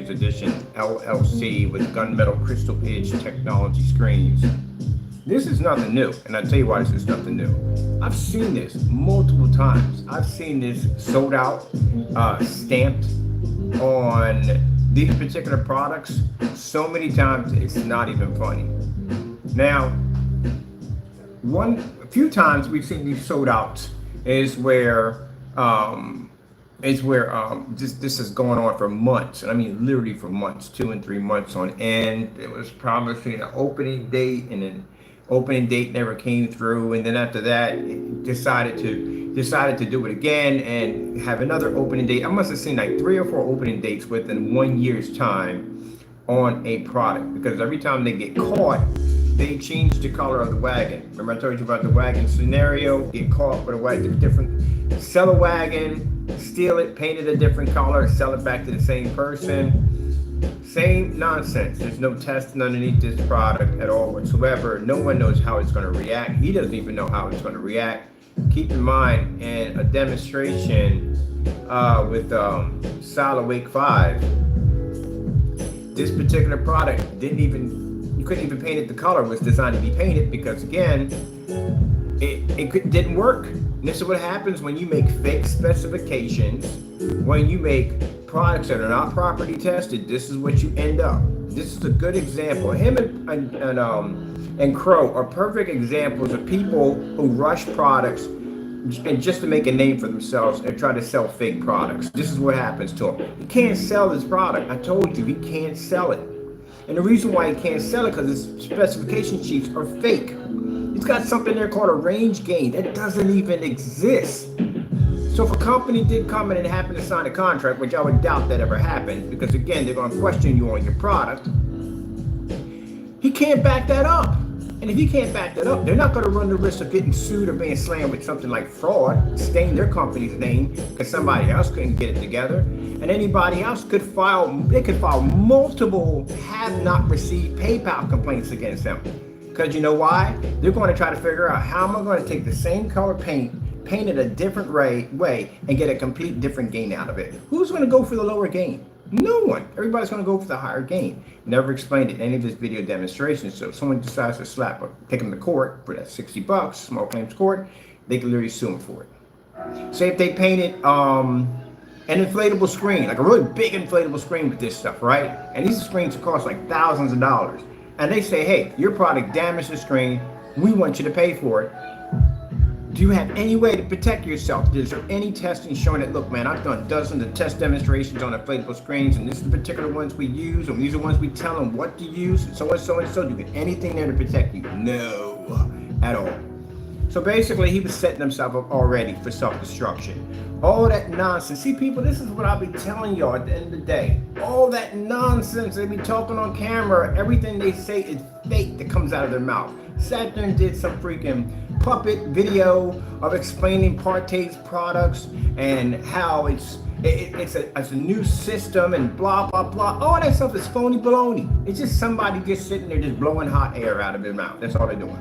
Collector's Edition LLC with gunmetal crystal edge technology screens. This is nothing new, and I'll tell you why this is nothing new. I've seen this multiple times. I've seen this sold out, stamped on these particular products so many times it's not even funny. Now, a few times we've seen these sold outs is where this is going on for months, and I mean literally for months, 2 and 3 months on end. It was promising an opening date, and then opening date never came through, and then after that decided to do it again and have another opening date. I must have seen like 3 or 4 opening dates within 1 year's time on a product, because every time they get caught, they change the color of the wagon. Remember I told you about the wagon scenario? Get caught with a wagon, sell a wagon, steal it, paint it a different color, sell it back to the same person. Same nonsense. There's no testing underneath this product at all whatsoever. No one knows how it's going to react. He doesn't even know how it's going to react. Keep in mind, in a demonstration with Solid Wake 5, this particular product you couldn't even paint it the color it was designed to be painted, because again, it didn't work. And this is what happens when you make fake specifications, when you make products that are not properly tested. This is what you end up. This is a good example. Him and Crow are perfect examples of people who rush products and just to make a name for themselves and try to sell fake products. This is what happens to him. He can't sell this product. I told you, he can't sell it. And the reason why he can't sell it because his specification sheets are fake. He's got something there called a range gain that doesn't even exist. So if a company did come in and happen to sign a contract, which I would doubt that ever happened, because again, they're going to question you on your product, he can't back that up. And if he can't back that up, they're not going to run the risk of getting sued or being slammed with something like fraud, stain their company's name because somebody else couldn't get it together. And anybody else could file multiple have not received PayPal complaints against them. Because you know why? They're going to try to figure out, how am I going to take the same color paint it a different way, and get a complete different gain out of it? Who's going to go for the lower gain? No one. Everybody's going to go for the higher gain. Never explained it in any of his video demonstrations. So if someone decides to take him to court for that $60, small claims court, they can literally sue him for it. Say if they painted an inflatable screen, like a really big inflatable screen with this stuff, right? And these screens cost like thousands of dollars. And they say, hey, your product damaged the screen. We want you to pay for it. Do you have any way to protect yourself? Is there any testing showing that, look, man, I've done dozens of test demonstrations on inflatable screens, and this is the particular ones we use, and these are ones we tell them what to use, and so and so and so. Do you get anything there to protect you? No, at all. So basically, he was setting himself up already for self-destruction. All that nonsense. See, people, this is what I'll be telling y'all at the end of the day. All that nonsense they be talking on camera, everything they say is fake that comes out of their mouth. Sat there and did some freaking puppet video of explaining PARTAY's products and how it's a new system and blah, blah, blah. All that stuff is phony baloney. It's just somebody just sitting there just blowing hot air out of their mouth. That's all they're doing.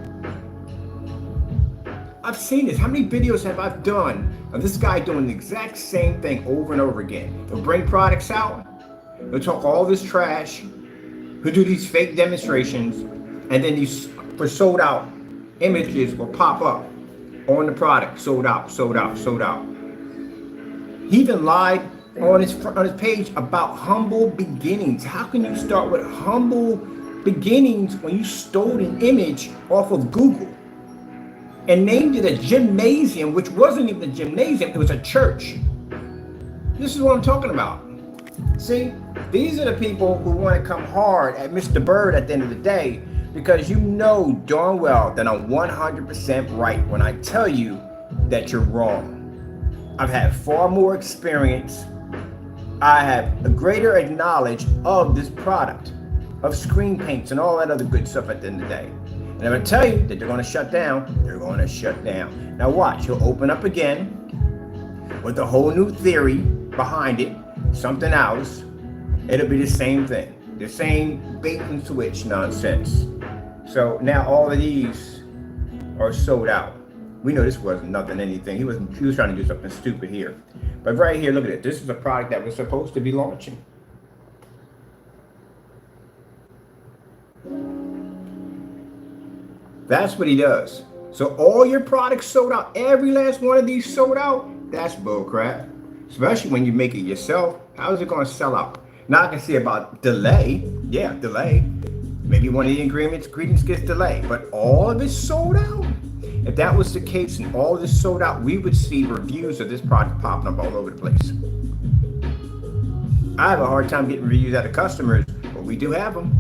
I've seen this. How many videos have I done of this guy doing the exact same thing over and over again? He'll bring products out, he'll talk all this trash, he'll do these fake demonstrations, and then these for sold out images will pop up on the product. Sold out, sold out, sold out. He even lied on his page about humble beginnings. How can you start with humble beginnings when you stole an image off of Google and named it a gymnasium, which wasn't even a gymnasium, it was a church? This is what I'm talking about. See, these are the people who want to come hard at Mr. Bird at the end of the day, because you know darn well that I'm 100% right when I tell you that you're wrong. I've had far more experience. I have a greater knowledge of this product, of screen paints and all that other good stuff at the end of the day. And I'm going to tell you that they're going to shut down. They're going to shut down. Now watch, he'll open up again with a whole new theory behind it, something else. It'll be the same thing, the same bait and switch nonsense. So now all of these are sold out. We know this wasn't nothing, anything. He was trying to do something stupid here. But right here, look at it. This is a product that was supposed to be launching. That's what he does. So all your products sold out, every last one of these sold out, that's bull crap. Especially when you make it yourself. How is it going to sell out? Now I can see about delay. Yeah, delay. Maybe one of the ingredients gets delayed, but all of it sold out. If that was the case and all of this sold out, we would see reviews of this product popping up all over the place. I have a hard time getting reviews out of customers, but we do have them.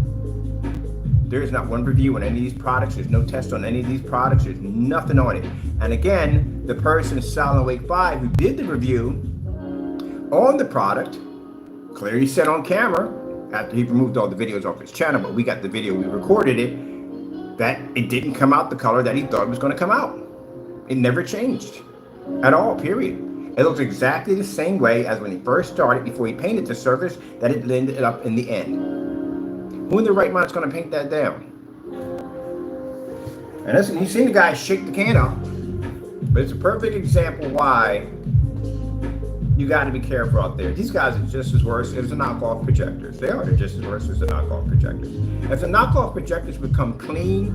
There is not one review on any of these products. There's no test on any of these products. There's nothing on it. And again, the person Silent Wake 5 who did the review on the product clearly said on camera, after he removed all the videos off his channel, but we got the video, we recorded it, that it didn't come out the color that he thought it was going to come out. It never changed at all, period. It looks exactly the same way as when he first started, before he painted the surface, that it ended up in the end. Who in their right mind is going to paint that down? And listen, you've seen the guy shake the can up, but it's a perfect example why you got to be careful out there. These guys are just as worse as the knockoff projectors. They're just as worse as the knockoff projectors. If the knockoff projectors become clean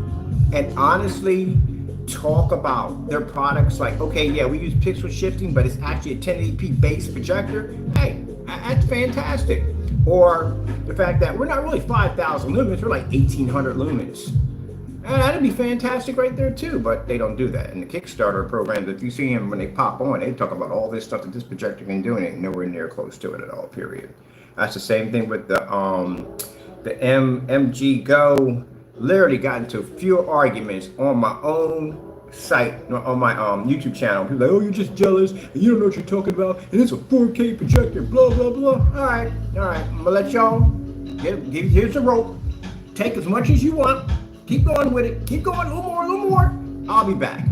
and honestly talk about their products like, okay, yeah, we use pixel shifting, but it's actually a 1080p base projector. Hey, that's fantastic. Or the fact that we're not really 5,000 lumens, we're like 1,800 lumens. And that'd be fantastic right there too, but they don't do that. In the Kickstarter programs, if you see them when they pop on, they talk about all this stuff that this projector can do, and it ain't nowhere near close to it at all, period. That's the same thing with the MG Go. Literally got into a few arguments on my own site, on my YouTube channel. People are like, oh, you're just jealous, and you don't know what you're talking about, and it's a 4K projector, blah, blah, blah. All right, I'm gonna let y'all, here's the rope. Take as much as you want. Keep going with it. Keep going, a little more. I'll be back.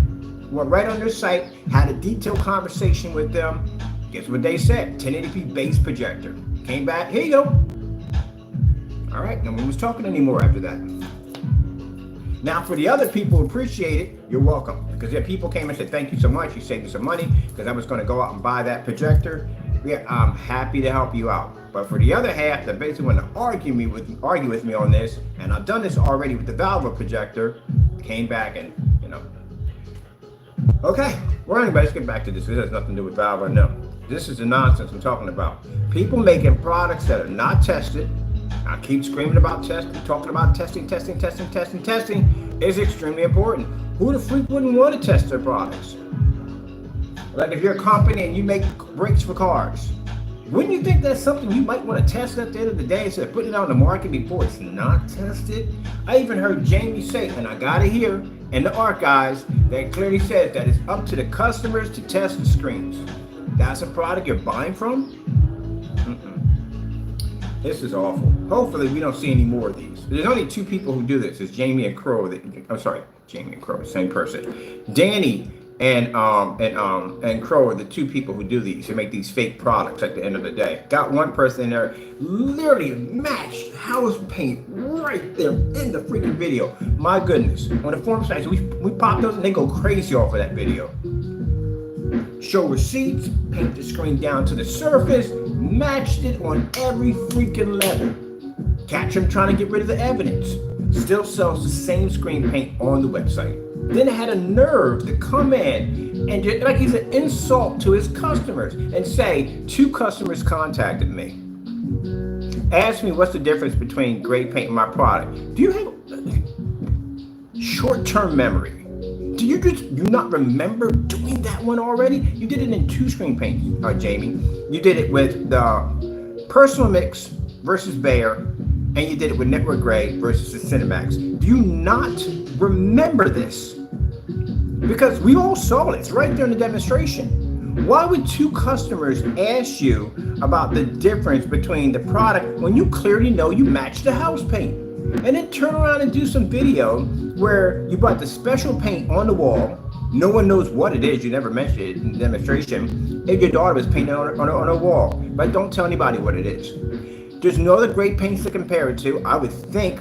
Went right on their site, had a detailed conversation with them. Guess what they said? 1080p base projector. Came back, here you go. All right, no one was talking anymore after that. Now, for the other people who appreciate it, you're welcome. Because if people came and said, thank you so much, you saved me some money, because I was going to go out and buy that projector. Yeah, I'm happy to help you out. But for the other half that basically want to argue with me on this, and I've done this already with the Valve projector, came back and, Okay, well anyway, let's get back to this. This has nothing to do with Valve or no. This is the nonsense I'm talking about. People making products that are not tested. I keep screaming about testing, talking about testing is extremely important. Who the freak wouldn't want to test their products? Like if you're a company and you make brakes for cars, wouldn't you think that's something you might want to test at the end of the day instead of putting it on the market before it's not tested? I even heard Jamie say, and I got it here in the archives, that clearly says that it's up to the customers to test the screens. That's a product you're buying from? This is awful. Hopefully we don't see any more of these. There's only two people who do this. It's Jamie and Crow. Jamie and Crow, same person. Danny and Crow are the two people who do these, who make these fake products at the end of the day. Got one person in there literally matched house paint right there in the freaking video. My goodness. On the forum sites, we pop those and they go crazy off of that video. Show receipts, paint the screen down to the surface, matched it on every freaking level. Catch him trying to get rid of the evidence. Still sells the same screen paint on the website. Then had a nerve to come in and just, like he's an insult to his customers and say, 2 customers contacted me. Asked me what's the difference between gray paint and my product. Do you have short-term memory? Do you not remember doing that one already? You did it in 2 screen paints, Jamie. You did it with the Personal Mix versus Bayer, and you did it with Network Gray versus the Cinemax. Do you not remember this? Because we all saw it. It's right there in the demonstration. Why would 2 customers ask you about the difference between the product when you clearly know you matched the house paint? And then turn around and do some video where you brought the special paint on the wall. No one knows what it is. You never mentioned it in the demonstration. If your daughter was painting on a wall, but don't tell anybody what it is. There's no other great paints to compare it to. I would think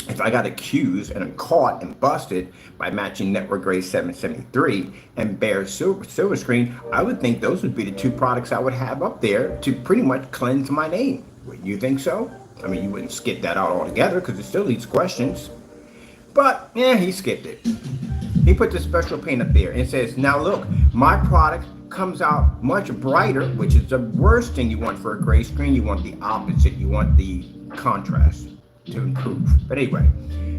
if I got accused and caught and busted by matching Network Gray 773 and Bear Silver Screen, I would think those would be the 2 products I would have up there to pretty much cleanse my name. Wouldn't you think so? I mean, you wouldn't skip that out altogether because it still leads questions. But yeah, he skipped it. He put the special paint up there and it says, now look, my product comes out much brighter, which is the worst thing you want for a gray screen. You want the opposite. You want the contrast to improve. But anyway,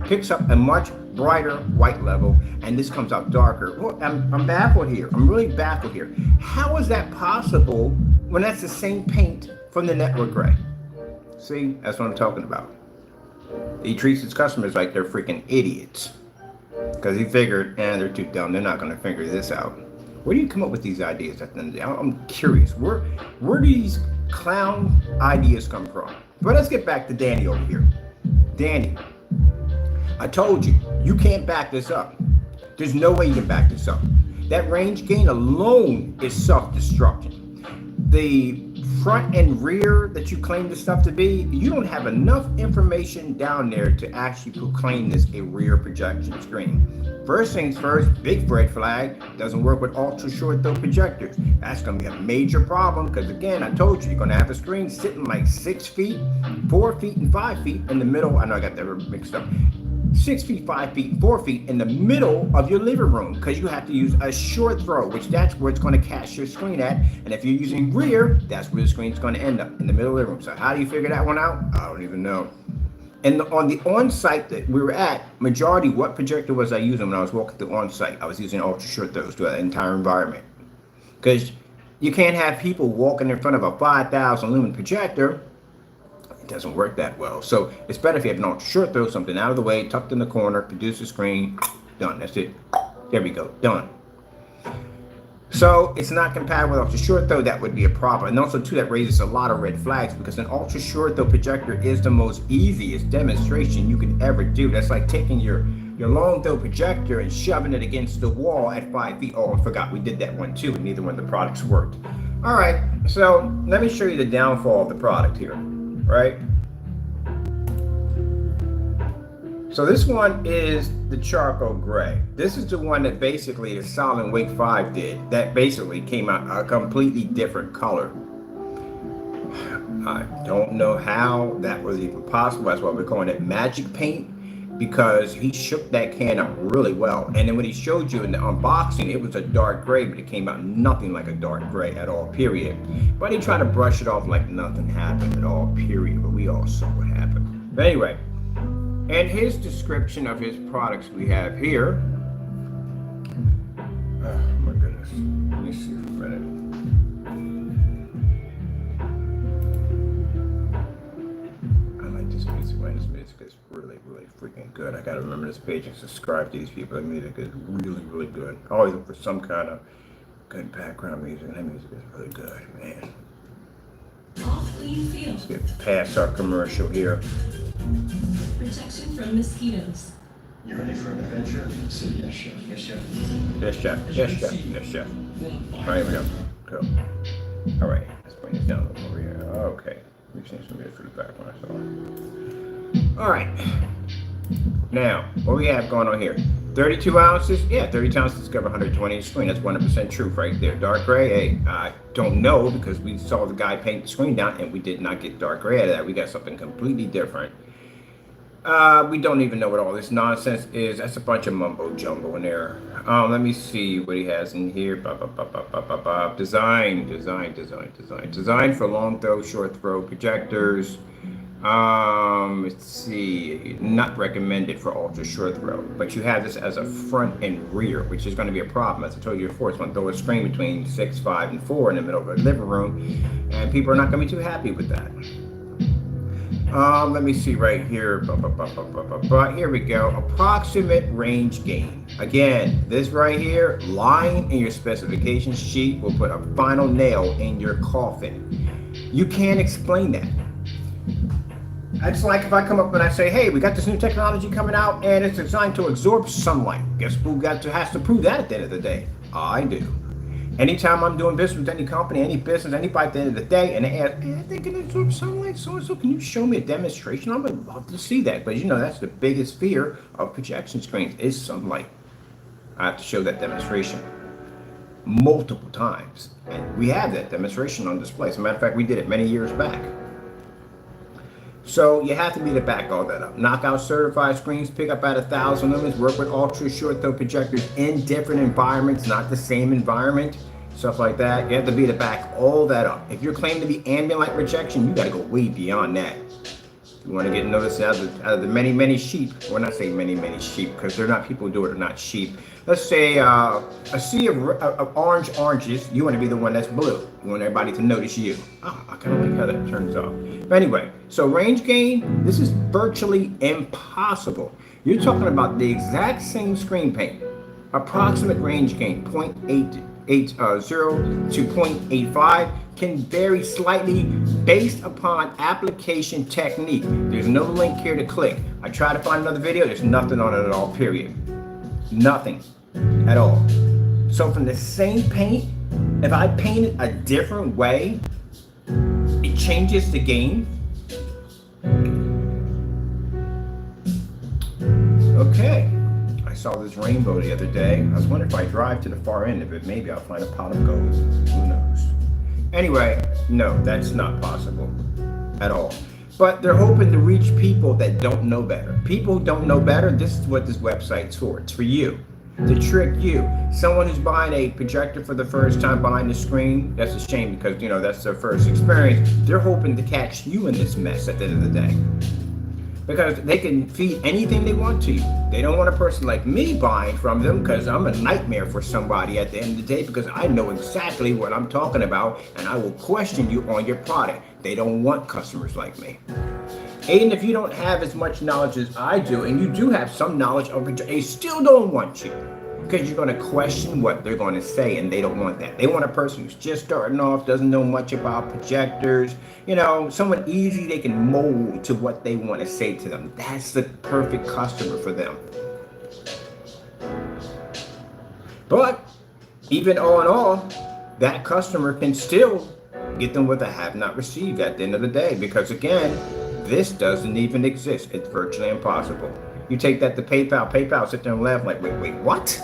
picks up a much brighter white level, and this comes out darker. Well, I'm baffled here. I'm really baffled here. How is that possible when that's the same paint from the network gray? See, that's what I'm talking about. He treats his customers like they're freaking idiots. Because he figured, they're too dumb. They're not going to figure this out. Where do you come up with these ideas at the end of the day? I'm curious. Where do these clown ideas come from? But let's get back to Danny over here. Danny, I told you, you can't back this up. There's no way you can back this up. That range gain alone is self-destruction. The front and rear that you claim this stuff to be, you don't have enough information down there to actually proclaim this a rear projection screen. First things first, big red flag, doesn't work with ultra short throw projectors. That's going to be a major problem because again, I told you, you're going to have a screen sitting like 6 feet, 4 feet, and 5 feet in the middle. I know I got that mixed up. 6 feet, 5 feet, 4 feet in the middle of your living room because you have to use a short throw, which that's where it's going to cast your screen at. And if you're using rear, that's where the screen's going to end up, in the middle of the living room. So how do you figure that one out? I don't even know. And on the on-site that we were at, majority, what projector was I using when I was walking through on-site? I was using ultra short throws to the entire environment. Because you can't have people walking in front of a 5,000 lumen projector. It doesn't work that well. So it's better if you have an ultra short throw, something out of the way, tucked in the corner, produce a screen, done. That's it. There we go, done. So it's not compatible with ultra short throw. That would be a problem. And also too, that raises a lot of red flags because an ultra short throw projector is the most easiest demonstration you can ever do. That's like taking your long throw projector and shoving it against the wall at 5 feet. Oh, I forgot we did that one too, and neither one of the products worked. All right, so let me show you the downfall of the product here, right? So this one is the charcoal gray. This is the one that basically the Solid Wake 5 did. That basically came out a completely different color. I don't know how that was even possible. That's why we're calling it magic paint, because he shook that can up really well. And then when he showed you in the unboxing, it was a dark gray, but it came out nothing like a dark gray at all, period. But he tried to brush it off like nothing happened at all, period. But we all saw what happened. But anyway, and his description of his products we have here. Oh my goodness. Let me see for a minute. I like this music, man. This music is really, really freaking good. I gotta remember this page and subscribe to these people. The music is really, really good. I always look for some kind of good background music, and that music is really good, man. Let's get past our commercial here. Protection from mosquitoes. You ready for an adventure? So yes, chef. Yes, chef. Yes, chef. Yes, chef. Yes, chef. All right, here we go. Go. All right, let's bring this down over here. Okay. We've seen some good food background. So. All right. Now, what we have going on here? 32 ounces? Yeah, 32 ounces cover 120 screen. That's 100% truth right there. Dark gray? Hey, I don't know because we saw the guy paint the screen down and we did not get dark gray out of that. We got something completely different. We don't even know what all this nonsense is. That's a bunch of mumbo jumbo in there. Let me see what he has in here. Design for long throw, short throw projectors. Let's see, not recommended for ultra short throw, but you have this as a front and rear, which is going to be a problem. As I told you before, it's going to throw a screen between 6, 5, and 4 in the middle of a living room, and people are not going to be too happy with that. Let me see right here. Here we go. Approximate range gain. Again, this right here, lying in your specification sheet will put a final nail in your coffin. You can't explain that. It's like if I come up and I say, hey, we got this new technology coming out and it's designed to absorb sunlight. Guess who has to prove that at the end of the day? I do. Anytime I'm doing business with any company, any business, anybody at the end of the day, and they ask, hey, I think it absorbs sunlight, so can you show me a demonstration? I would love to see that. But you know, that's the biggest fear of projection screens is sunlight. I have to show that demonstration multiple times. And we have that demonstration on display. As a matter of fact, we did it many years back. So you have to be to back all that up. Knockout certified screens, pick up at 1,000 lumens, work with ultra short throw projectors in different environments, not the same environment, stuff like that. You have to be to back all that up. If you're claiming to be ambient light rejection, you got to go way beyond that. You want to get noticed out of the many sheep, or not say many sheep, because they're not people who do it, are not sheep. Let's say a sea of oranges, you want to be the one that's blue. You want everybody to notice you. Oh, I kind of like how that turns off. But anyway, so range gain, this is virtually impossible. You're talking about the exact same screen paint, approximate range gain, 0.80 to 0.85, can vary slightly based upon application technique. There's no link here to click. I try to find another video, there's nothing on it at all, period. Nothing at all. So from the same paint, if I paint it a different way, it changes the game. Okay. I saw this rainbow the other day. I was wondering if I drive to the far end of it, maybe I'll find a pot of gold. Who knows? Anyway, no, that's not possible at all. But they're hoping to reach people that don't know better. People who don't know better, this is what this website's for. It's for you, to trick you. Someone who's buying a projector for the first time, buying the screen, that's a shame because, you know, that's their first experience. They're hoping to catch you in this mess at the end of the day. Because they can feed anything they want to you. They don't want a person like me buying from them because I'm a nightmare for somebody at the end of the day because I know exactly what I'm talking about and I will question you on your product. They don't want customers like me. And if you don't have as much knowledge as I do, and you do have some knowledge of it, they still don't want you. Because you're going to question what they're going to say, and they don't want that. They want a person who's just starting off, doesn't know much about projectors, you know, someone easy they can mold to what they want to say to them. That's the perfect customer for them. But even all in all, that customer can still get them with a have not received at the end of the day. Because again, this doesn't even exist. It's virtually impossible. You take that to PayPal. PayPal sit there and laugh like, wait, what?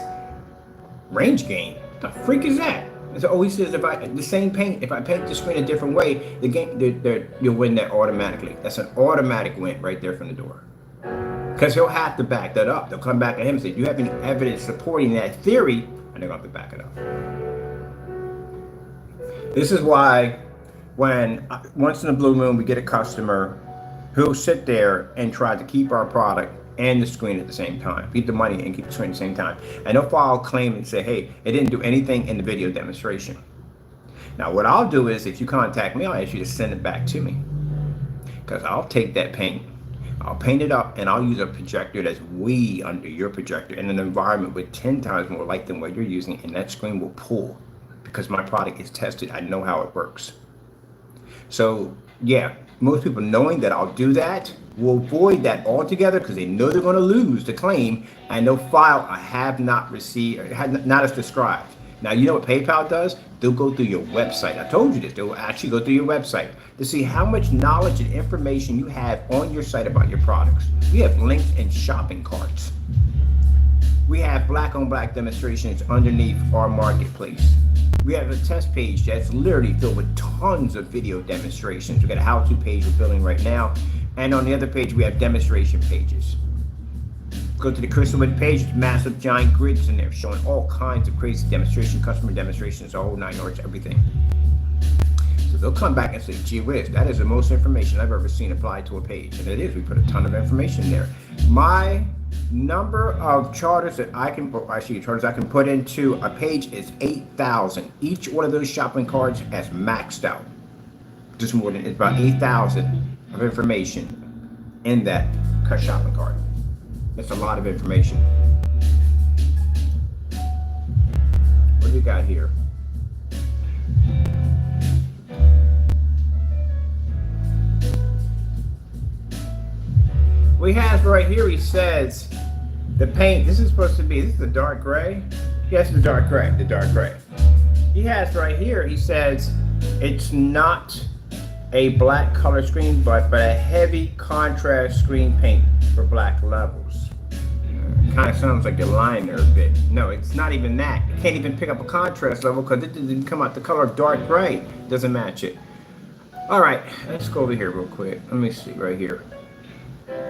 Range gain? The freak is that? So he says the same paint, if I paint the screen a different way, the game you'll win that automatically. That's an automatic win right there from the door. Because he'll have to back that up. They'll come back at him and say, do you have any evidence supporting that theory? And they're going to have to back it up. This is why when once in a blue moon we get a customer who'll sit there and try to keep our product and the screen at the same time, keep the money and keep the screen at the same time, and they'll file a claim and say, hey, it didn't do anything in the video demonstration. Now what I'll do is, if you contact me, I'll ask you to send it back to me, because I'll take that paint, I'll paint it up, and I'll use a projector that's way under your projector in an environment with 10 times more light than what you're using, and that screen will pull because my product is tested. I know how it works. So yeah, most people knowing that I'll do that will avoid that altogether because they know they're going to lose the claim, and they'll file a have not received, or not as described. Now, you know what PayPal does? They'll go through your website. I told you this. They'll actually go through your website to see how much knowledge and information you have on your site about your products. We have links and shopping carts. We have black on black demonstrations underneath our marketplace. We have a test page that's literally filled with tons of video demonstrations. We got a how-to page we're building right now. And on the other page, we have demonstration pages. Go to the Crystalwood page, massive giant grids in there showing all kinds of crazy demonstration, customer demonstrations, the whole 9 yards, everything. So they'll come back and say, gee whiz, that is the most information I've ever seen applied to a page. And it is, we put a ton of information there. My number of charters that I can, charters I can put into a page is 8,000. Each one of those shopping carts has maxed out. Just more than, it's about 8,000 of information in that shopping cart. That's a lot of information. What do we got here? We have right here, he says, the paint, this is supposed to be, this is the dark gray? Yes, the dark gray, the dark gray. He has right here, he says, it's not a black color screen, but a heavy contrast screen paint for black levels. Kind of sounds like you're lying there a bit. No, it's not even that. You can't even pick up a contrast level because it didn't come out the color of dark gray. Doesn't match it. All right, let's go over here real quick. Let me see right here.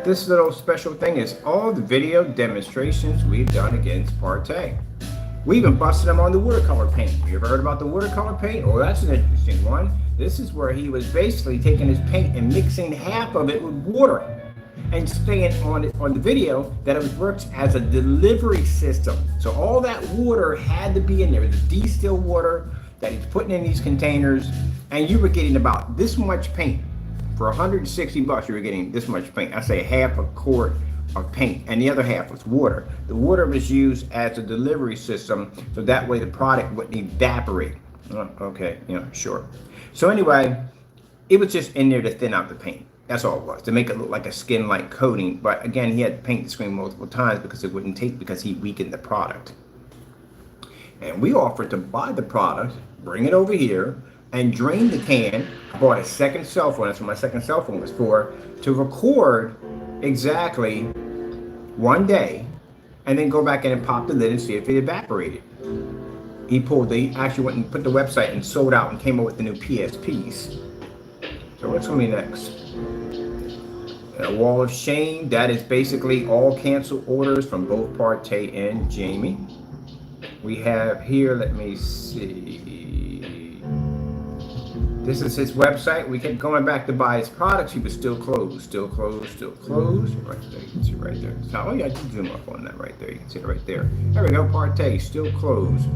This little special thing is all the video demonstrations we've done against PARTAY. We even busted him on the watercolor paint. You ever heard about the watercolor paint? Oh, that's an interesting one. This is where he was basically taking his paint and mixing half of it with water and saying on the video that it works as a delivery system. So all that water had to be in there, the distilled water that he's putting in these containers, and you were getting about this much paint. For 160 bucks, you were getting this much paint. I say half a quart of paint, and the other half was water. The water was used as a delivery system, so that way the product wouldn't evaporate. Okay, yeah, sure. So anyway, it was just in there to thin out the paint. That's all it was, to make it look like a skin-like coating. But again, he had to paint the screen multiple times because it wouldn't take, because he weakened the product. And we offered to buy the product, bring it over here, and drain the can. I bought a second cell phone, that's what my second cell phone was for, to record exactly one day, and then go back in and pop the lid and see if it evaporated. He actually went and put the website and sold out and came up with the new PSPs. So what's going to be next? A wall of shame. That is basically all canceled orders from both PARTAY and Jamie. We have here, let me see. This is his website. We kept going back to buy his products. He was still closed, still closed, still closed. Right there, you can see right there. So, oh yeah, I did zoom up on that right there. You can see it right there. There we go, PARTAY, still closed.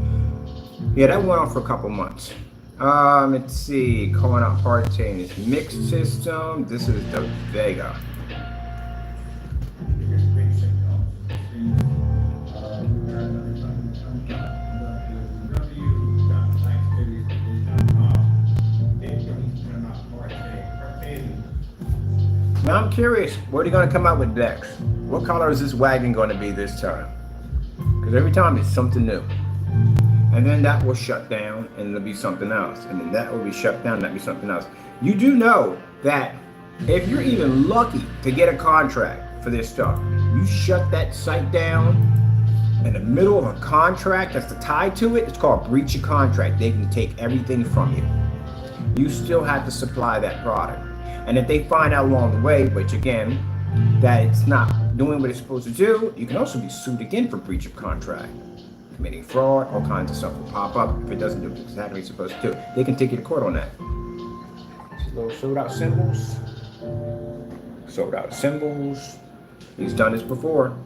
Yeah, that went on for a couple months. Let's see, calling out PARTAY in his mix system. This is the Vega. Now I'm curious, what are you going to come out with next? What color is this wagon going to be this time? Because every time it's something new. And then that will shut down and it'll be something else. And then that will be shut down and that'll be something else. You do know that if you're even lucky to get a contract for this stuff, you shut that site down in the middle of a contract that's tied to it, it's called breach of contract. They can take everything from you. You still have to supply that product. And if they find out along the way, which again, that it's not doing what it's supposed to do, you can also be sued again for breach of contract. Committing fraud, all kinds of stuff will pop up if it doesn't do exactly what it's supposed to do. They can take you to court on that. These little sold out symbols. Sold out symbols. He's done this before.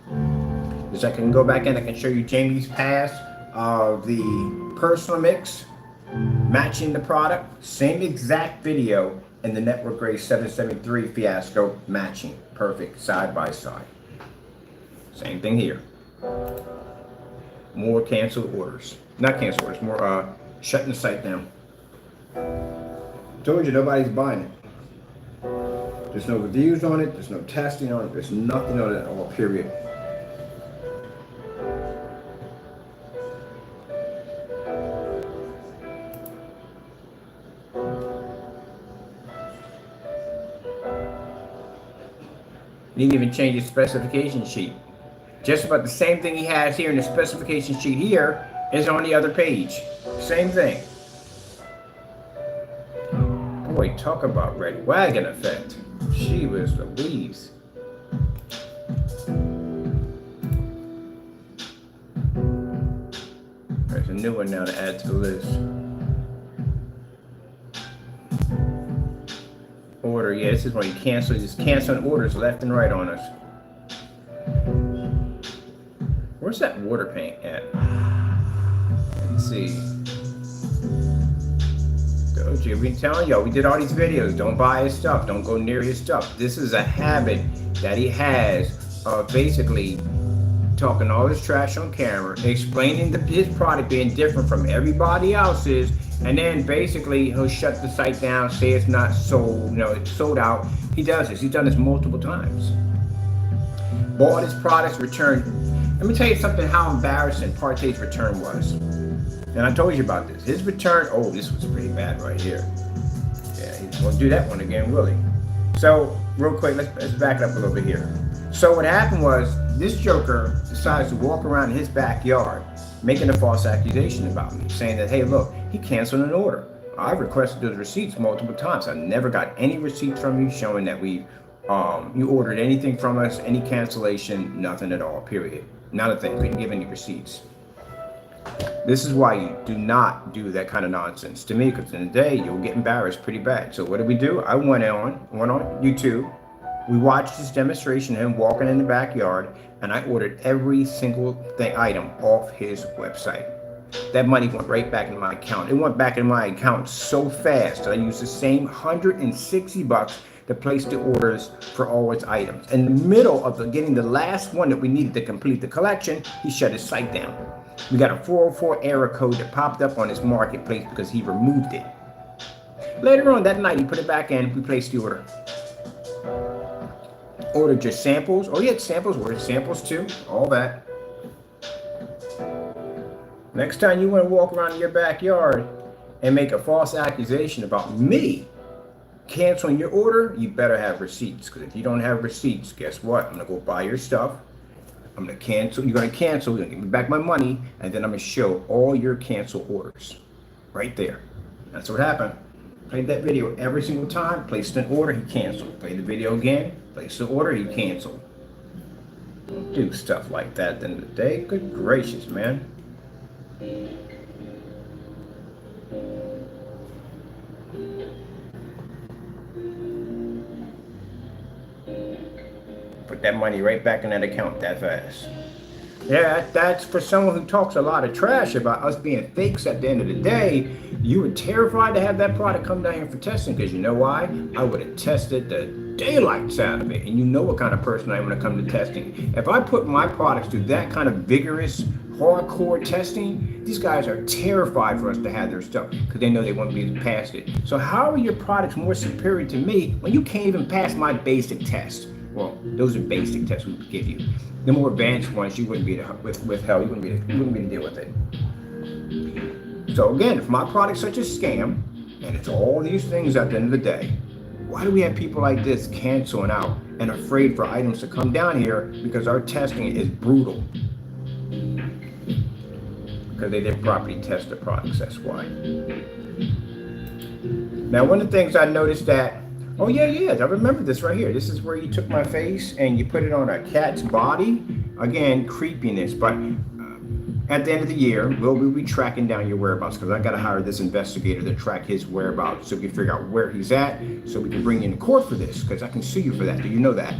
Because I can go back in, I can show you Jamie's past of the personal mix, matching the product, same exact video, and the network grade 773 fiasco matching. Perfect, side by side. Same thing here. More canceled orders. Not canceled orders, more shutting the site down. Told you nobody's buying it. There's no reviews on it, there's no testing on it, there's nothing on it at all, period. He didn't even change his specification sheet. Just about the same thing he has here in the specification sheet here is on the other page. Same thing. Boy, talk about red wagon effect. She was Louise. There's a new one now to add to the list. Order, yeah, this is when you cancel, just canceling orders left and right on us. Where's that water paint at? Let's see. Told you, we've been telling y'all, we did all these videos. Don't buy his stuff. Don't go near his stuff. This is a habit that he has of basically talking all this trash on camera, explaining his product being different from everybody else's, and then basically he'll shut the site down, say it's not sold, it's sold out. He does this. He's done this multiple times. Bought his products, returned. Let me tell you something, how embarrassing PARTAY's return was. And I told you about this. His return, oh, this was pretty bad right here. Yeah, he's gonna do that one again, will he? So, real quick, let's back it up a little bit here. So what happened was, this joker decides to walk around in his backyard, making a false accusation about me, saying that, hey, look, he canceled an order. I've requested those receipts multiple times. I never got any receipts from you showing that you ordered anything from us, any cancellation, nothing at all, period. Not a thing. Couldn't give any receipts. This is why you do not do that kind of nonsense to me, because in the day you'll get embarrassed pretty bad. So what did we do? I went on YouTube. We watched this demonstration of him walking in the backyard, and I ordered every single item off his website. That money went right back in my account. It went back in my account so fast that I used the same $160 to place the orders for all its items. In the middle of getting the last one that we needed to complete the collection, he shut his site down. We got a 404 error code that popped up on his marketplace because he removed it. Later on that night, he put it back in. We placed the order. Ordered just samples. Oh, he had samples. Ordered samples too. All that. Next time you want to walk around in your backyard and make a false accusation about me canceling your order, you better have receipts. Because if you don't have receipts, guess what? I'm going to go buy your stuff. I'm going to cancel. You're going to cancel. You're going to give me back my money. And then I'm going to show all your cancel orders. Right there. That's what happened. Played that video every single time. Placed an order, he canceled. Played the video again. Placed the order, he canceled. Don't do stuff like that at the end of the day. Good gracious, man. Put that money right back in that account that fast. Yeah, that's for someone who talks a lot of trash about us being fakes at the end of the day. You were terrified to have that product come down here for testing because you know why? I would have tested the daylights out of it. And you know what kind of person I am when it comes to testing. If I put my products through that kind of vigorous, hardcore testing, these guys are terrified for us to have their stuff because they know they won't be able to pass it. So how are your products more superior to me when you can't even pass my basic test? Well, those are basic tests we would give you. The more advanced ones, you wouldn't be with hell. You wouldn't be to deal with it. So again, if my product's such a scam, and it's all these things at the end of the day, why do we have people like this canceling out and afraid for items to come down here because our testing is brutal? Because they didn't properly test the products, that's why. Now, one of the things I noticed that, oh yeah, I remember this right here. This is where you took my face and you put it on a cat's body. Again, creepiness, but at the end of the year, we'll be tracking down your whereabouts because I got to hire this investigator to track his whereabouts so we can figure out where he's at so we can bring you in court for this because I can sue you for that. Do you know that?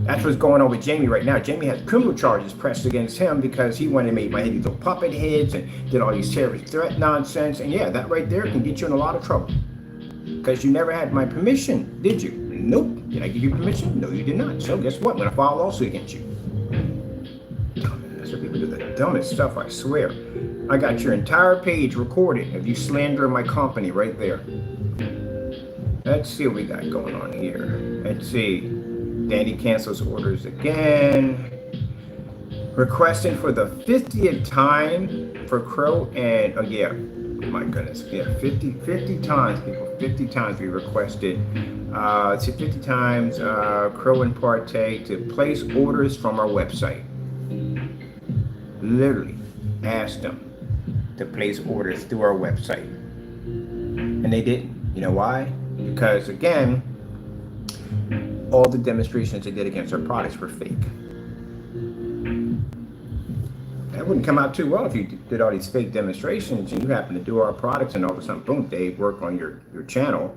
That's what's going on with Jamie right now. Jamie has criminal charges pressed against him because he went and made my little puppet heads and did all these terrorist threat nonsense. And yeah, that right there can get you in a lot of trouble because you never had my permission, did you? Nope. Did I give you permission? No, you did not. So guess what? I'm going to file a lawsuit against you. People do the dumbest stuff, I swear. I got your entire page recorded of you slandering my company right there. Let's see what we got going on here. Let's see. Danny cancels orders again. Requesting for the 50th time for Crow and, oh yeah, my goodness. Yeah, 50 times, people. 50 times we requested. 50 times Crow and PARTAY to place orders from our website. Literally asked them to place orders through our website. And they didn't. You know why? Because again, all the demonstrations they did against our products were fake. That wouldn't come out too well if you did all these fake demonstrations and you happen to do our products and all of a sudden, boom, they work on your channel.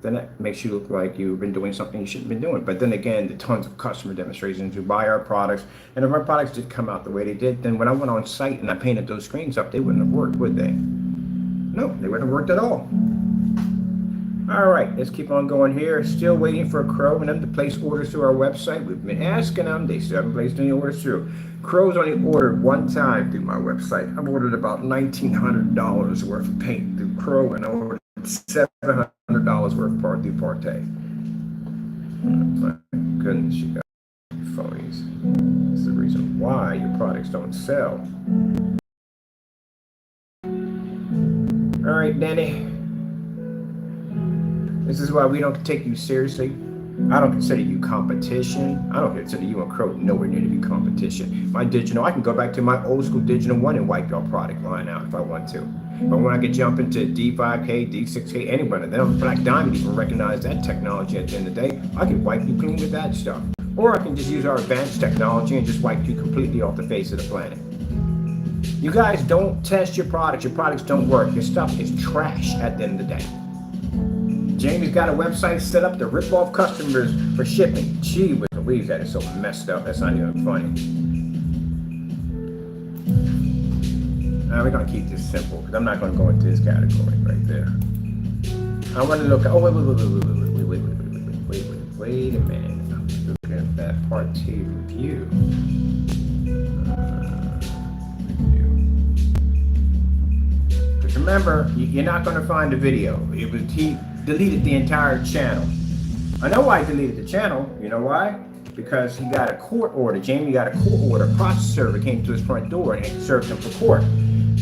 Then that makes you look like you've been doing something you shouldn't have been doing. But then again, the tons of customer demonstrations who buy our products, and if our products did come out the way they did, then when I went on site and I painted those screens up, they wouldn't have worked, would they? No, they wouldn't have worked at all. All right, let's keep on going here. Still waiting for Crow and them to place orders through our website. We've been asking them. They still haven't placed any orders through. Crow's only ordered one time through my website. I've ordered about $1,900 worth of paint through Crow, and I ordered $700 worth part through PARTAY. My goodness, you guys are phonies. This is the reason why your products don't sell. All right, Danny. This is why we don't take you seriously. I don't consider you competition. I don't consider you and Crow nowhere near to be competition. My digital, I can go back to my old school Digital One and wipe your product line out if I want to. But when I could jump into D5K, D6K, any one of them, Black Diamond even recognize that technology at the end of the day. I can wipe you clean with that stuff. Or I can just use our advanced technology and just wipe you completely off the face of the planet. You guys don't test your products. Your products don't work. Your stuff is trash at the end of the day. Jamie's got a website set up to rip off customers for shipping. Gee whiz Louise, that is so messed up. That's not even funny. We're going to keep this simple because I'm not going to go into this category right there. I want to look. Oh, wait a minute. I'm looking at that PARTAY review. Because remember, you're not going to find the video. He deleted the entire channel. I know why he deleted the channel. You know why? Because he got a court order. Jamie got a court order. Process server came to his front door and served him for court.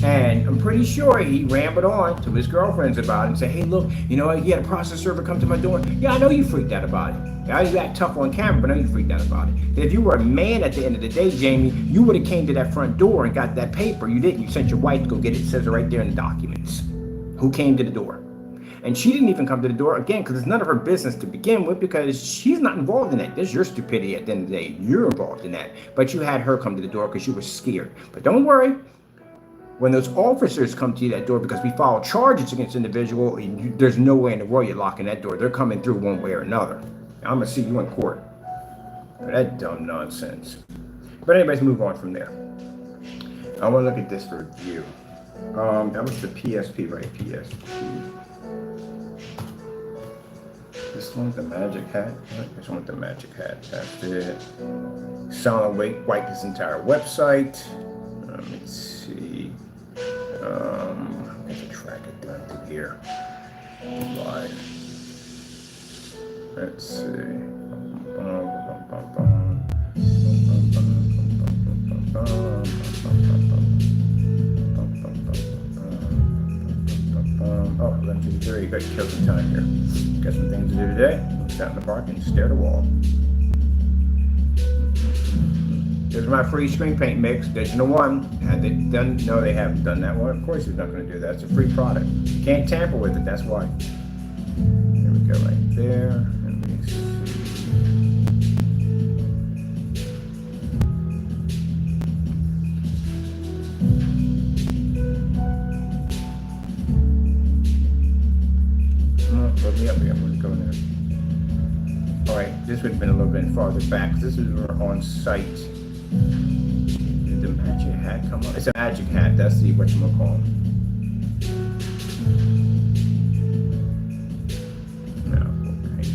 And I'm pretty sure he rambled on to his girlfriends about it and said, hey, look, you know what? You had a process server come to my door. Yeah, I know you freaked out about it. Yeah, you got tough on camera, but I know you freaked out about it. If you were a man at the end of the day, Jamie, you would have came to that front door and got that paper. You didn't. You sent your wife to go get it. It says it right there in the documents. Who came to the door? And she didn't even come to the door, again, because it's none of her business to begin with, because she's not involved in that. This is your stupidity at the end of the day. You're involved in that. But you had her come to the door because you were scared. But don't worry. When those officers come to you that door, because we file charges against an individual, there's no way in the world you're locking that door. They're coming through one way or another. I'm going to see you in court for that dumb nonsense. But anyways, move on from there. I want to look at this review. That was the PSP, right? PSP. This one with the magic hat. This one with the magic hat. That's it. Solid weight, wipe this entire website. Let's see. I'm going to track it down through here. Live. Let's see. Oh, 11:53. You got to kill some time here. Got some things to do today. Sit out in the park and stare at the wall. Here's my free screen paint mix, Digital One. Have they done? No, they haven't done that one. Of course, he's not going to do that. It's a free product. You can't tamper with it. That's why. There we go, right there. Let me see. Let me up here. I'm going to go there. All right, this would have been a little bit farther back. This is on site. Did the magic hat come on? It's a magic hat. That's the whatchamacallit. No, okay.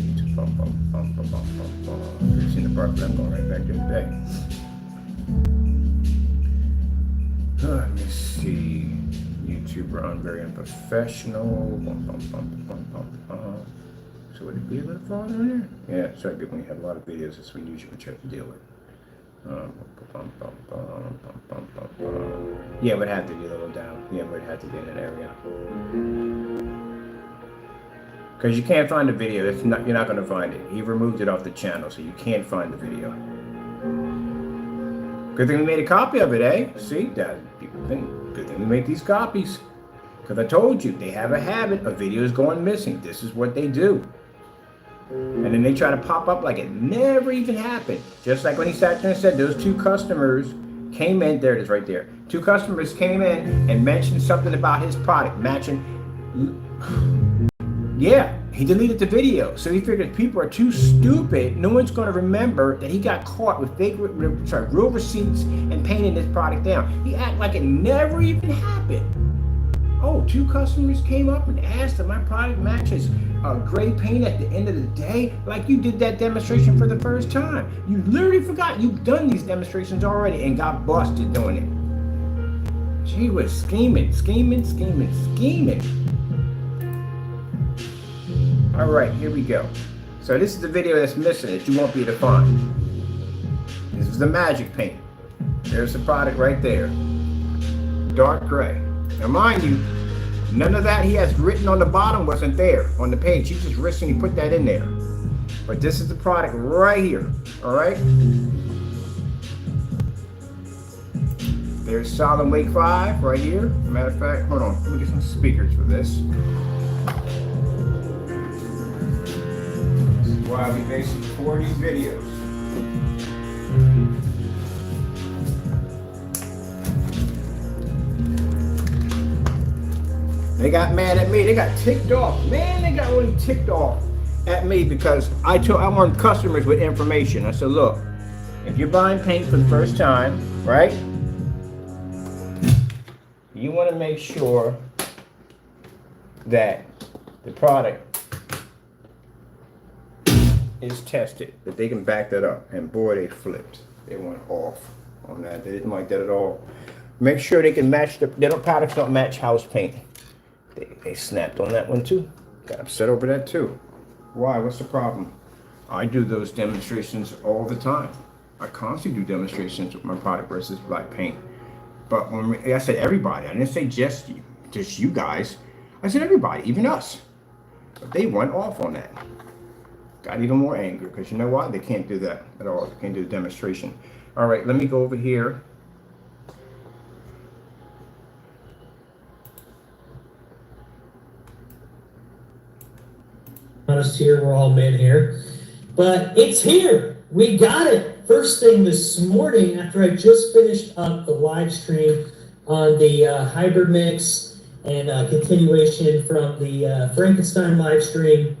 You've seen the part, but I'm going right back there today. Let me see. YouTuber on very unprofessional. So would it be a little farther in there? Yeah, it's right when you have a lot of videos. That's when you usually have to deal with. Yeah, it would have to be a little down. Yeah, it would have to be in that area. Because you can't find the video. It's not, you're not going to find it. He removed it off the channel, so you can't find the video. Good thing we made a copy of it, eh? See, that people think. Good thing we make these copies. Because I told you, they have a habit of videos going missing. This is what they do. And then they try to pop up like it never even happened. Just like when he sat there and said those two customers came in. There it is right there. Two customers came in and mentioned something about his product matching. Yeah, he deleted the video. So he figured people are too stupid. No one's going to remember that he got caught with real receipts and painting this product down. He acted like it never even happened. Oh, two customers came up and asked if my product matches gray paint at the end of the day, like you did that demonstration for the first time. You literally forgot you've done these demonstrations already and got busted doing it. She was scheming. All right, here we go. So this is the video that's missing that you won't be able to find. This is the magic paint. There's the product right there. Dark gray. Now mind you, none of that he has written on the bottom wasn't there on the page. He just recently put that in there. But this is the product right here, all right? There's Solid Wake 5 right here. Matter of fact, hold on, let me get some speakers for this. This is why we basically record these videos. They got mad at me. They got ticked off. Man, they got really ticked off at me because I want customers with information. I said, look, if you're buying paint for the first time, right? You want to make sure that the product is tested, that they can back that up. And boy, they flipped. They went off on that. They didn't like that at all. Make sure they can match their products don't match house paint. They snapped on that one too. Got upset over that too. Why? What's the problem? I do those demonstrations all the time. I constantly do demonstrations with my product versus black paint. But when I said everybody, I didn't say just you guys. I said everybody, even us. But they went off on that. Got even more angry because you know why? They can't do that at all. They can't do the demonstration. All right, let me go over here. Honest here, we're all men here, but it's here. We got it. First thing this morning, after I just finished up the live stream on the hybrid mix and continuation from the Frankenstein live stream,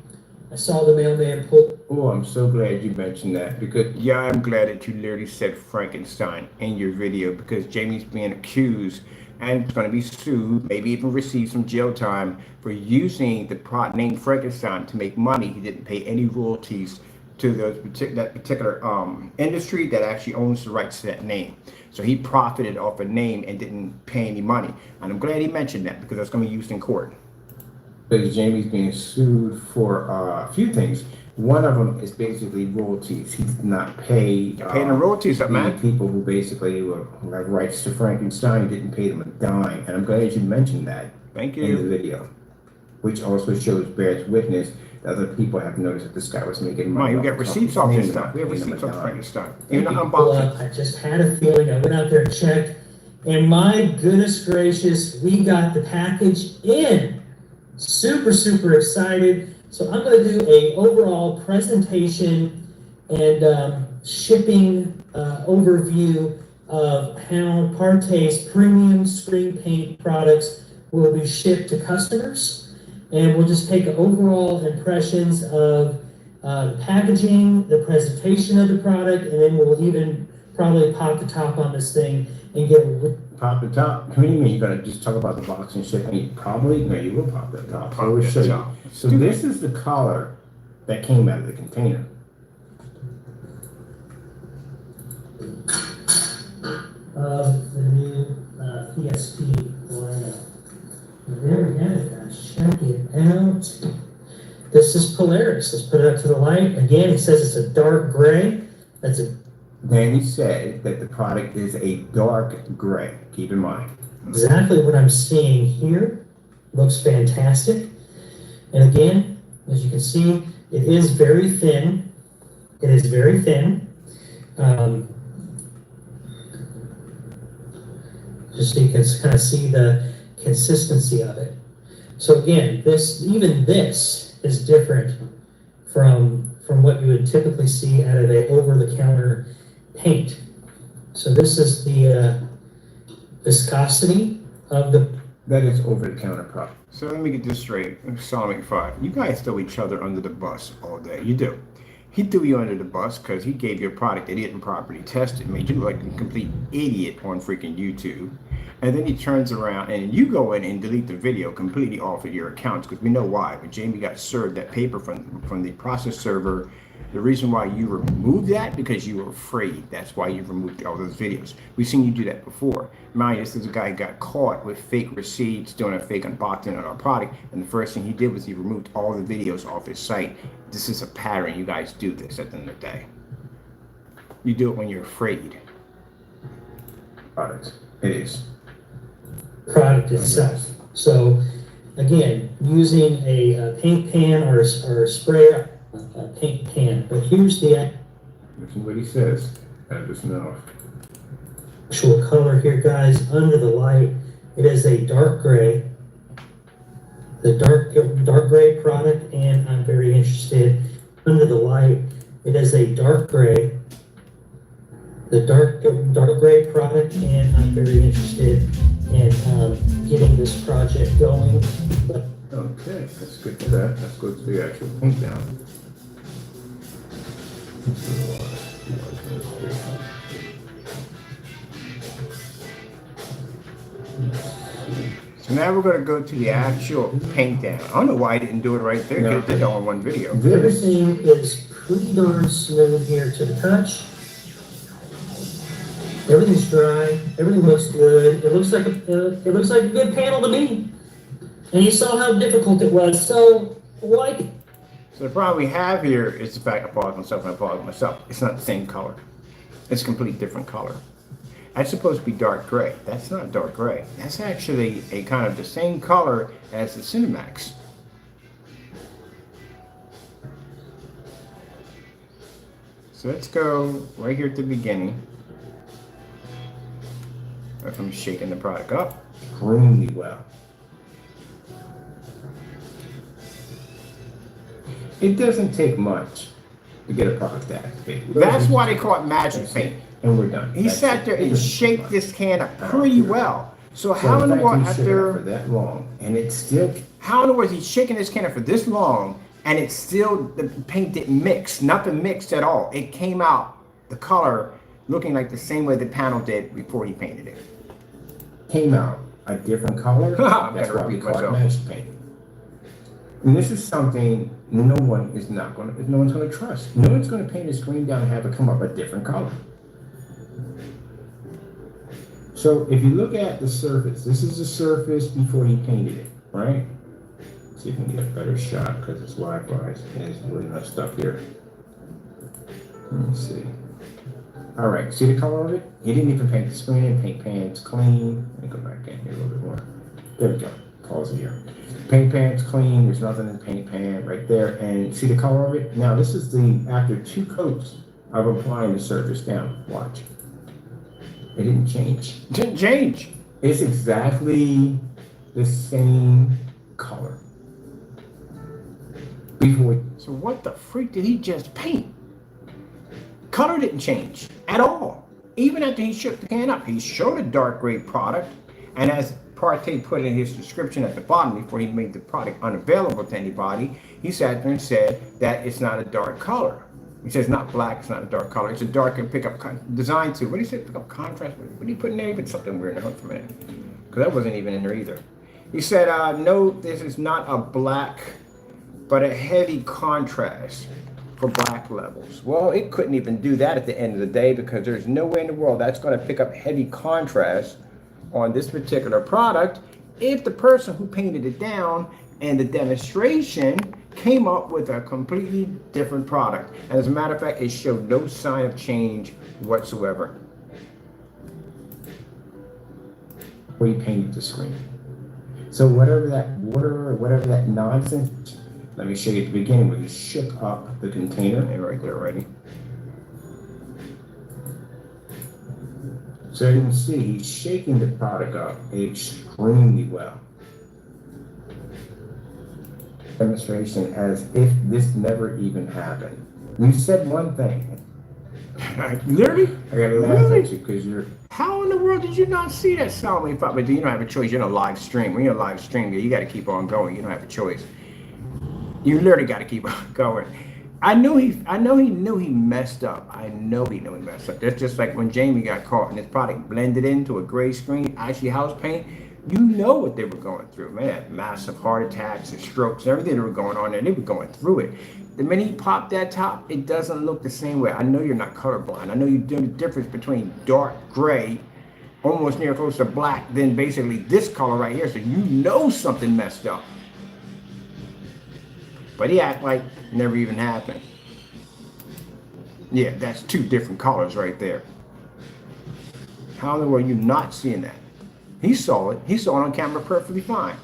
I saw the mailman pull. Oh, I'm so glad you mentioned that because yeah, I'm glad that you literally said Frankenstein in your video because Jamie's being accused and is going to be sued, maybe even receive some jail time for using the product name Frankenstein to make money. He didn't pay any royalties to that particular industry that actually owns the rights to that name. So he profited off a name and didn't pay any money. And I'm glad he mentioned that because that's going to be used in court. Because Jamie's being sued for a few things. One of them is basically royalties. He's not paid. Paying the royalties up, man. People who basically were had rights to Frankenstein didn't pay them a dime. And I'm glad you mentioned that. Thank you. In the video. Which also bears witness that other people have noticed that this guy was making money. You get receipts off this stuff. We have receipts off Frankenstein. I just had a feeling. I went out there and checked. And my goodness gracious, we got the package in. Super, super excited. So I'm going to do a overall presentation and shipping overview of how PARTAY's premium screen paint products will be shipped to customers. And we'll just take overall impressions of the packaging, the presentation of the product, and then we'll even probably pop the top on this thing and get pop the top? What do you mean? You're going to just talk about the box and shipping? Probably? No, you will pop the top. I will show you. So this is the color that came out of the container. Of the new PSP lineup. There we have it, guys. Check it out. This is Polaris. Let's put it up to the light. Again, it says it's a dark gray. That's a Danny said that the product is a dark gray. Keep in mind. Exactly what I'm seeing here. Looks fantastic. And again, as you can see, it is very thin. It is very thin. Just so you can kind of see the consistency of it. So again, even this is different from what you would typically see out of a over-the-counter paint. So this is the viscosity of the... That is over-the-counter product. So let me get this straight. Sonic 5. You guys throw each other under the bus all day. You do. He threw you under the bus because he gave you a product that he didn't properly test it, made you look like a complete idiot on freaking YouTube. And then he turns around and you go in and delete the video completely off of your accounts because we know why. But Jamie got served that paper from the process server. The reason why you removed that because you were afraid. That's why you removed all those videos. We've seen you do that before. Mind you, this is a guy who got caught with fake receipts doing a fake unboxing on our product, and the first thing he did was he removed all the videos off his site. This is a pattern. You guys do this at the end of the day. You do it when you're afraid. Product. It is. Product itself. So again, using a paint pan or a sprayer, paint pan. But here's the Listen what he says out of his mouth. actual color here, guys. Under the light, it is a dark gray. The dark gray product, and I'm very interested. Under the light, it is a dark gray. The dark gray product, and I'm very interested in getting this project going. Okay, that's good for that. Let's go to the actual paint down. So now we're going to go to the actual paint down. I don't know why I didn't do it right there. No. I did it all in one video. Everything is pretty darn smooth here to the touch. Everything's dry. Everything looks good. It looks like a good panel to me. And you saw how difficult it was. So like. So the problem we have here is the fact I paused myself and I paused myself. It's not the same color. It's a completely different color. That's supposed to be dark gray. That's not dark gray. That's actually a kind of the same color as the Cinemax. So let's go right here at the beginning. If I'm shaking the product up extremely well. It doesn't take much to get a product that big. That's why they call it magic paint. And we're done. He sat there and shaped this can up pretty well. So how in the world after for that long, and it's still, how in the world is he shaking this can up for this long, and it's still, the paint didn't mix, nothing mixed at all. It came out, the color, looking like the same way the panel did before he painted it. Came out a different color. That's why we call it magic paint. And this is something no one's going to trust. No one's going to paint a screen down and have it come up a different color. So if you look at the surface, this is the surface before he painted it, right? See if we can get a better shot because it's Wi-Fi and it's really messed up here. Let me see. All right, see the color of it? He didn't even paint the screen, paint pan's clean. Let me go back in here a little bit more. There we go, pause it here. Paint pan's clean, there's nothing in the paint pan right there. And see the color of it? Now this is after 2 coats of applying the surface down, watch. It didn't change. It didn't change. It's exactly the same color. So what the freak did he just paint? Color didn't change at all. Even after he shook the can up, he showed a dark gray product, and as PARTAY put in his description at the bottom before he made the product unavailable to anybody, he sat there and said that it's not a dark color. He says not black, it's not a dark color, it's a darker pickup design too. What did he say? Pick up contrast? What did he put in there? Even something weird. Hold for a minute. Because that wasn't even in there either. He said, no, this is not a black, but a heavy contrast for black levels. Well, it couldn't even do that at the end of the day because there's no way in the world that's going to pick up heavy contrast on this particular product if the person who painted it down and the demonstration came up with a completely different product. And as a matter of fact, it showed no sign of change whatsoever. We painted the screen. So whatever that water or whatever that nonsense, let me show you at the beginning where you shook up the container. And right there already. So you can see he's shaking the product up extremely well. Demonstration as if this never even happened. You said one thing. Literally? I gotta laugh at you because you're. How in the world did you not see that Solomon? But you don't have a choice. You're in a live stream. When you're in a live stream, you got to keep on going. You don't have a choice. You literally got to keep on going. I know he knew he messed up. I know he knew he messed up. That's just like when Jamie got caught and his product blended into a gray screen, actually house paint. You know what they were going through, man. Massive heart attacks and strokes, everything that were going on there. They were going through it. The minute he popped that top, it doesn't look the same way. I know you're not colorblind. I know you know the difference between dark gray, almost near close to black, than basically this color right here. So you know something messed up. But he act like it never even happened. Yeah, that's 2 different colors right there. How in the world are you not seeing that? He saw it. He saw it on camera perfectly fine.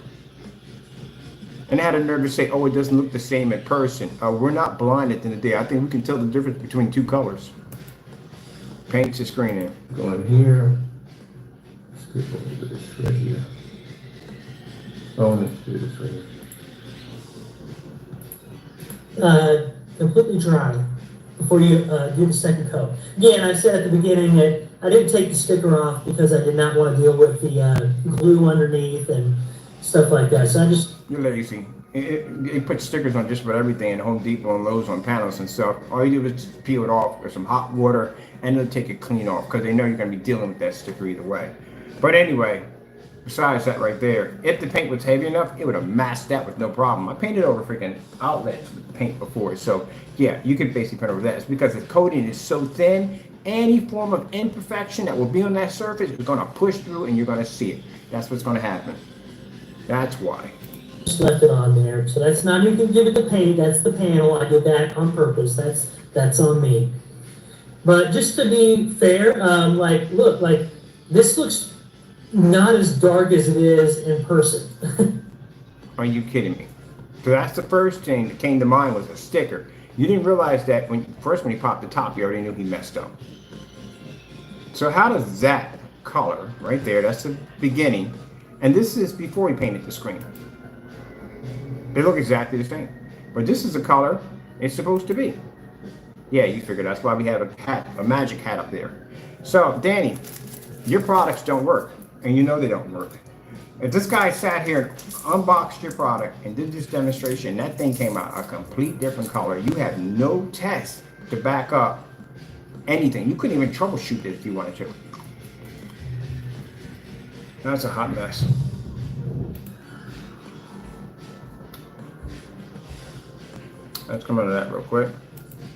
And had a nerve to say, oh, it doesn't look the same in person. We're not blind at the end of the day. I think we can tell the difference between two colors. Paint the screen in. Go in here. Scoop a little bit of this right here. Oh, let's do this right here. Completely dry before you do the second coat. Again, I said at the beginning that I didn't take the sticker off because I did not want to deal with the glue underneath and stuff like that. So I just... You're lazy. It puts stickers on just about everything in Home Depot and Lowe's on panels and stuff. All you do is just peel it off with some hot water and they'll take it clean off because they know you're going to be dealing with that sticker either way. But anyway, besides that right there, if the paint was heavy enough, it would have masked that with no problem. I painted over freaking outlets with paint before, so yeah, you could basically paint over that. It's because the coating is so thin, any form of imperfection that will be on that surface is going to push through and you're going to see it. That's what's going to happen. That's why. Just left it on there. So that's not even give it the paint, that's the panel. I did that on purpose. That's on me. But just to be fair, like look, like this looks not as dark as it is in person. Are you kidding me? So that's the first thing that came to mind was a sticker. You didn't realize that when he popped the top, you already knew he messed up. So how does that color right there, that's the beginning, and this is before he painted the screen. They look exactly the same. But this is the color it's supposed to be. Yeah, you figure that's why we have a magic hat up there. So, Danny, your products don't work, and you know they don't work. If this guy sat here and unboxed your product and did this demonstration, that thing came out a complete different color. You have no test to back up anything. You couldn't even troubleshoot it if you wanted to. That's a hot mess. Let's come out of that real quick.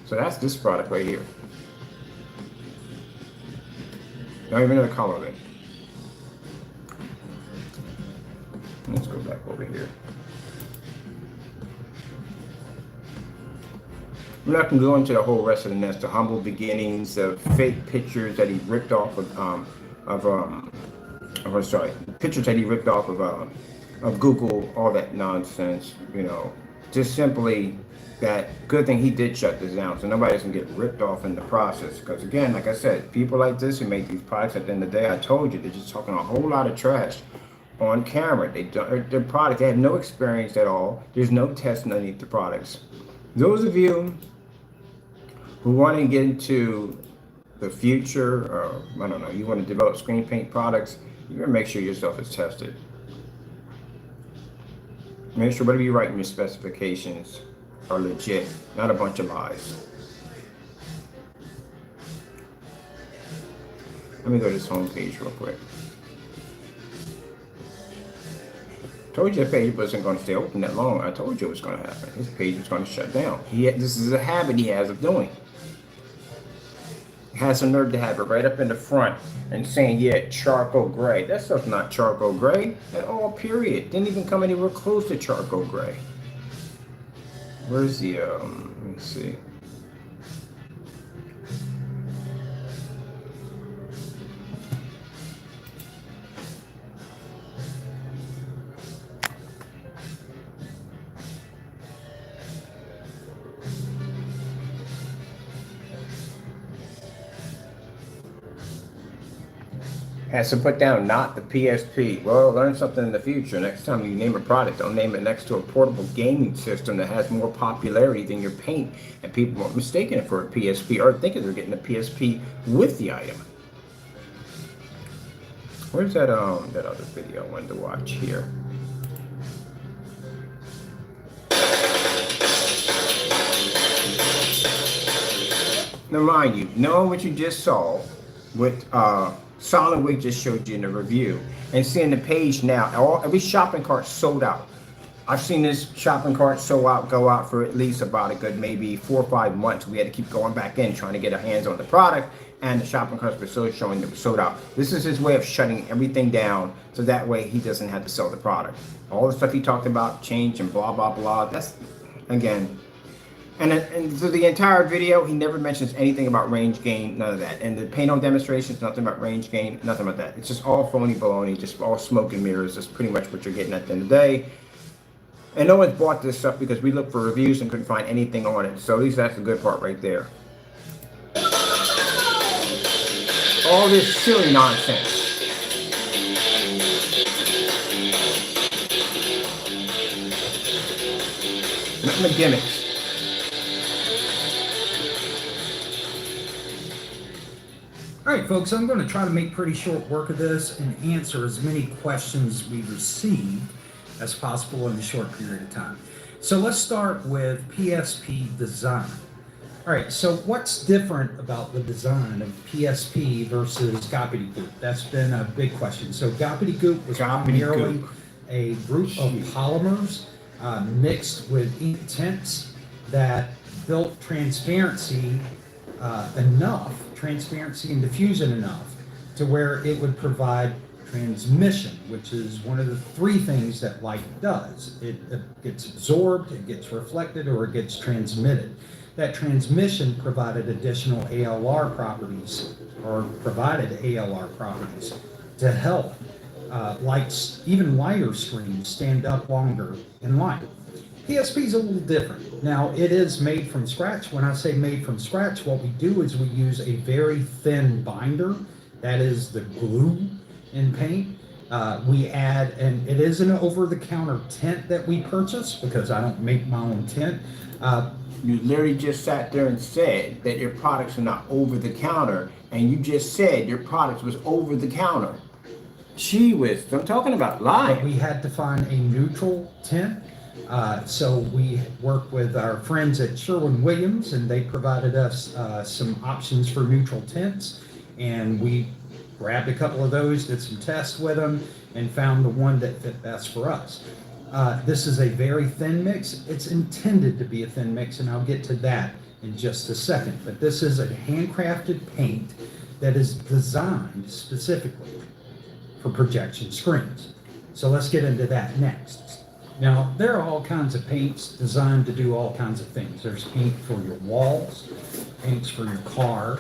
So that's this product right here. Not even the color of it. Let's go back over here. I'm not going to go into the whole rest of the nest, the humble beginnings of fake pictures that he ripped off pictures that he ripped off of Google, all that nonsense, you know. Just simply that good thing he did shut this down so nobody doesn't get ripped off in the process. Because again, like I said, people like this who make these products, at the end of the day, I told you, they're just talking a whole lot of trash on camera. Their product, they have no experience at all. There's no test underneath the products. Those of you who want to get into the future, or I don't know, you want to develop screen paint products, you gotta make sure your stuff is tested. Make sure whatever you write in your specifications are legit, not a bunch of lies. Let me go to this home page real quick. Told you that page wasn't going to stay open that long. I told you it was going to happen. This page was going to shut down. This is a habit he has of doing. He has a nerve to have it right up in the front and saying, yeah, charcoal gray. That stuff's not charcoal gray at all, period. Didn't even come anywhere close to charcoal gray. Where's the, let me see. Has to put down not the PSP. Well, learn something in the future. Next time you name a product, don't name it next to a portable gaming system that has more popularity than your paint, and people won't mistake it for a PSP or thinking they're getting a PSP with the item. Where's that that other video I wanted to watch here? Now mind you, knowing what you just saw with Solid Wig just showed you in the review, and seeing the page now, every shopping cart sold out. I've seen this shopping cart go out for at least about a good maybe 4 or 5 months. We had to keep going back in trying to get our hands on the product, and the shopping carts were still showing that it was sold out. This is his way of shutting everything down so that way he doesn't have to sell the product. All the stuff he talked about, change and blah blah blah, that's again. And through the entire video, he never mentions anything about range gain, none of that. And the paint on demonstrations, nothing about range gain, nothing about that. It's just all phony baloney, just all smoke and mirrors. That's pretty much what you're getting at the end of the day. And no one's bought this stuff because we looked for reviews and couldn't find anything on it. So at least that's the good part right there. All this silly nonsense. Nothing but gimmicks. All right, folks, I'm going to try to make pretty short work of this and answer as many questions we received as possible in a short period of time. So let's start with PSP design. All right, so what's different about the design of PSP versus gobbledygook? That's been a big question. So gobbledygook was primarily a group of polymers mixed with ink tints that built transparency and diffusion enough to where it would provide transmission, which is one of the three things that light does. It gets absorbed, it gets reflected, or it gets transmitted. That transmission provided additional ALR properties, or provided ALR properties to help even lighter screens stand up longer in light. PSP is a little different. Now, it is made from scratch. When I say made from scratch, what we do is we use a very thin binder. That is the glue in paint. We add, and it is an over-the-counter tint that we purchase because I don't make my own tint. You literally just sat there and said that your products are not over-the-counter, and you just said your products was over-the-counter. Gee whiz, I'm talking about live. But we had to find a neutral tint. So we worked with our friends at Sherwin-Williams, and they provided us some options for neutral tints, and we grabbed a couple of those, did some tests with them, and found the one that fit best for us. This is a very thin mix. It's intended to be a thin mix, and I'll get to that in just a second. But this is a handcrafted paint that is designed specifically for projection screens. So let's get into that next. Now, there are all kinds of paints designed to do all kinds of things. There's paint for your walls, paints for your car,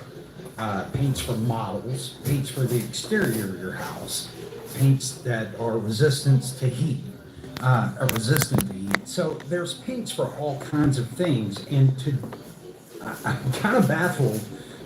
paints for models, paints for the exterior of your house, paints that are resistant to heat. So there's paints for all kinds of things. And I'm kind of baffled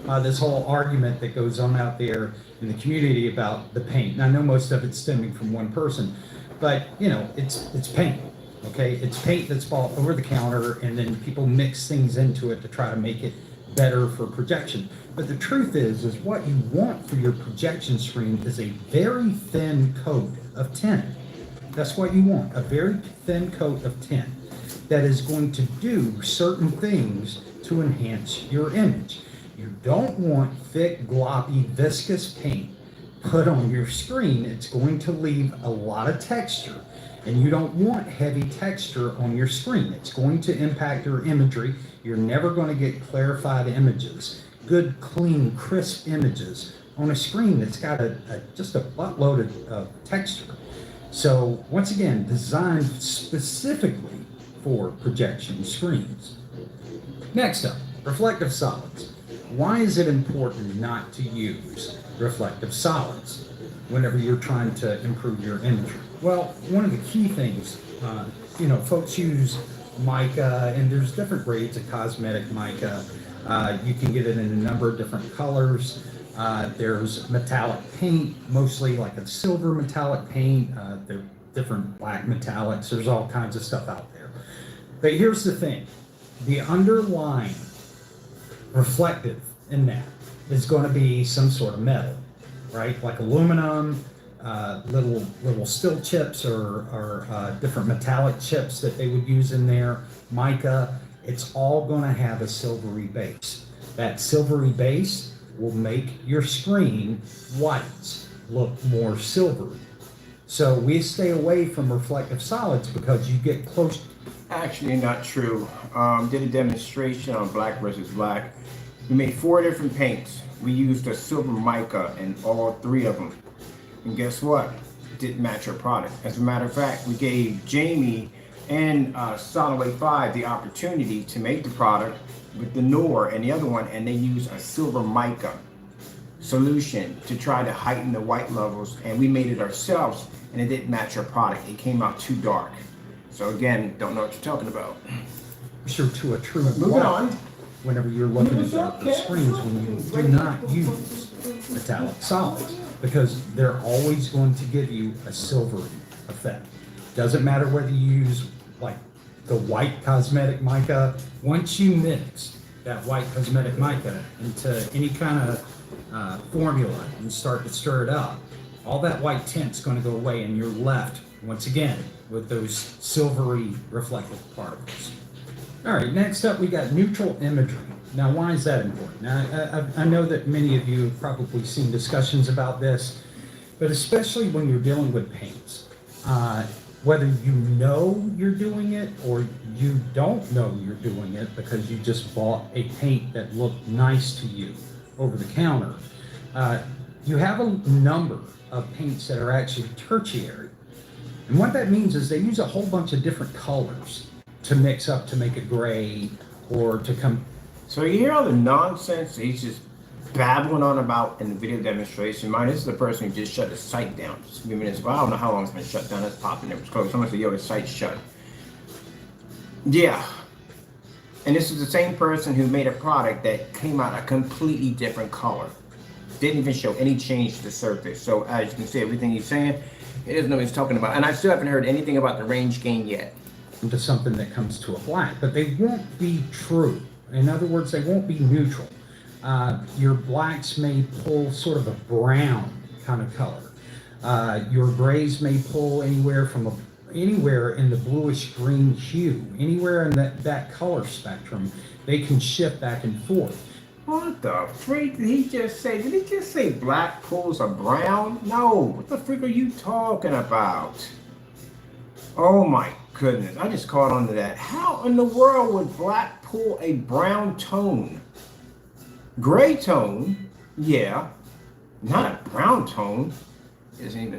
by this whole argument that goes on out there in the community about the paint. And I know most of it's stemming from one person. But, you know, it's paint, okay? It's paint that's bought over the counter, and then people mix things into it to try to make it better for projection. But the truth is what you want for your projection screen is a very thin coat of tint. That's what you want, a very thin coat of tint that is going to do certain things to enhance your image. You don't want thick, gloppy, viscous paint put on your screen. It's going to leave a lot of texture, and you don't want heavy texture on your screen. It's going to impact your imagery. You're never going to get clarified images, good, clean, crisp images on a screen that's got just a buttload of texture. So once again, designed specifically for projection screens. Next up, reflective solids. Why is it important not to use reflective solids whenever you're trying to improve your imagery? Well, one of the key things, folks use mica, and there's different grades of cosmetic mica. You can get it in a number of different colors. There's metallic paint, mostly like a silver metallic paint. There are different black metallics. There's all kinds of stuff out there. But here's the thing. The underlying reflective in that is going to be some sort of metal, right? Like aluminum, little steel chips or different metallic chips that they would use in there, mica. It's all going to have a silvery base. That silvery base will make your screen whites look more silvery. So we stay away from reflective solids because you get close. Actually, not true. Did a demonstration on black versus black. We made 4 different paints. We used a silver mica in all 3 of them. And guess what? It didn't match our product. As a matter of fact, we gave Jamie and Solidway 5 the opportunity to make the product with the Noor and the other one, and they used a silver mica solution to try to heighten the white levels, and we made it ourselves, and it didn't match our product. It came out too dark. So again, don't know what you're talking about. Sure, to a true Moving white, on. whenever you're looking at the screens, when you do not use metallic solids, because they're always going to give you a silvery effect. Doesn't matter whether you use like the white cosmetic mica. Once you mix that white cosmetic mica into any kind of formula and start to stir it up, all that white tint's going to go away, and you're left once again with those silvery reflective particles. All right, next up we got neutral imagery. Now, why is that important? Now, I know that many of you have probably seen discussions about this, but especially when you're dealing with paints, whether you know you're doing it or you don't know you're doing it because you just bought a paint that looked nice to you over the counter, you have a number of paints that are actually tertiary. And what that means is they use a whole bunch of different colors to mix up to make a gray or to come. So you hear all the nonsense that he's just babbling on about in the video demonstration. Mine, this is the person who just shut his site down just a few minutes ago. I don't know how long it's been shut down. It's popping. It was closed. Someone said, yo, his site's shut. Yeah. And this is the same person who made a product that came out a completely different color. Didn't even show any change to the surface. So as you can see, everything he's saying, he doesn't know what he's talking about. And I still haven't heard anything about the range gain yet. Into something that comes to a black, but they won't be true. In other words, they won't be neutral. Your blacks may pull sort of a brown kind of color. Your grays may pull anywhere in the bluish green hue, anywhere in that color spectrum. They can shift back and forth. What the freak did he just say? Did he just say black pulls a brown? No. What the freak are you talking about? Oh my goodness. I just caught on to that. How in the world would black pull a brown tone? Gray tone? Yeah. Not a brown tone. Did he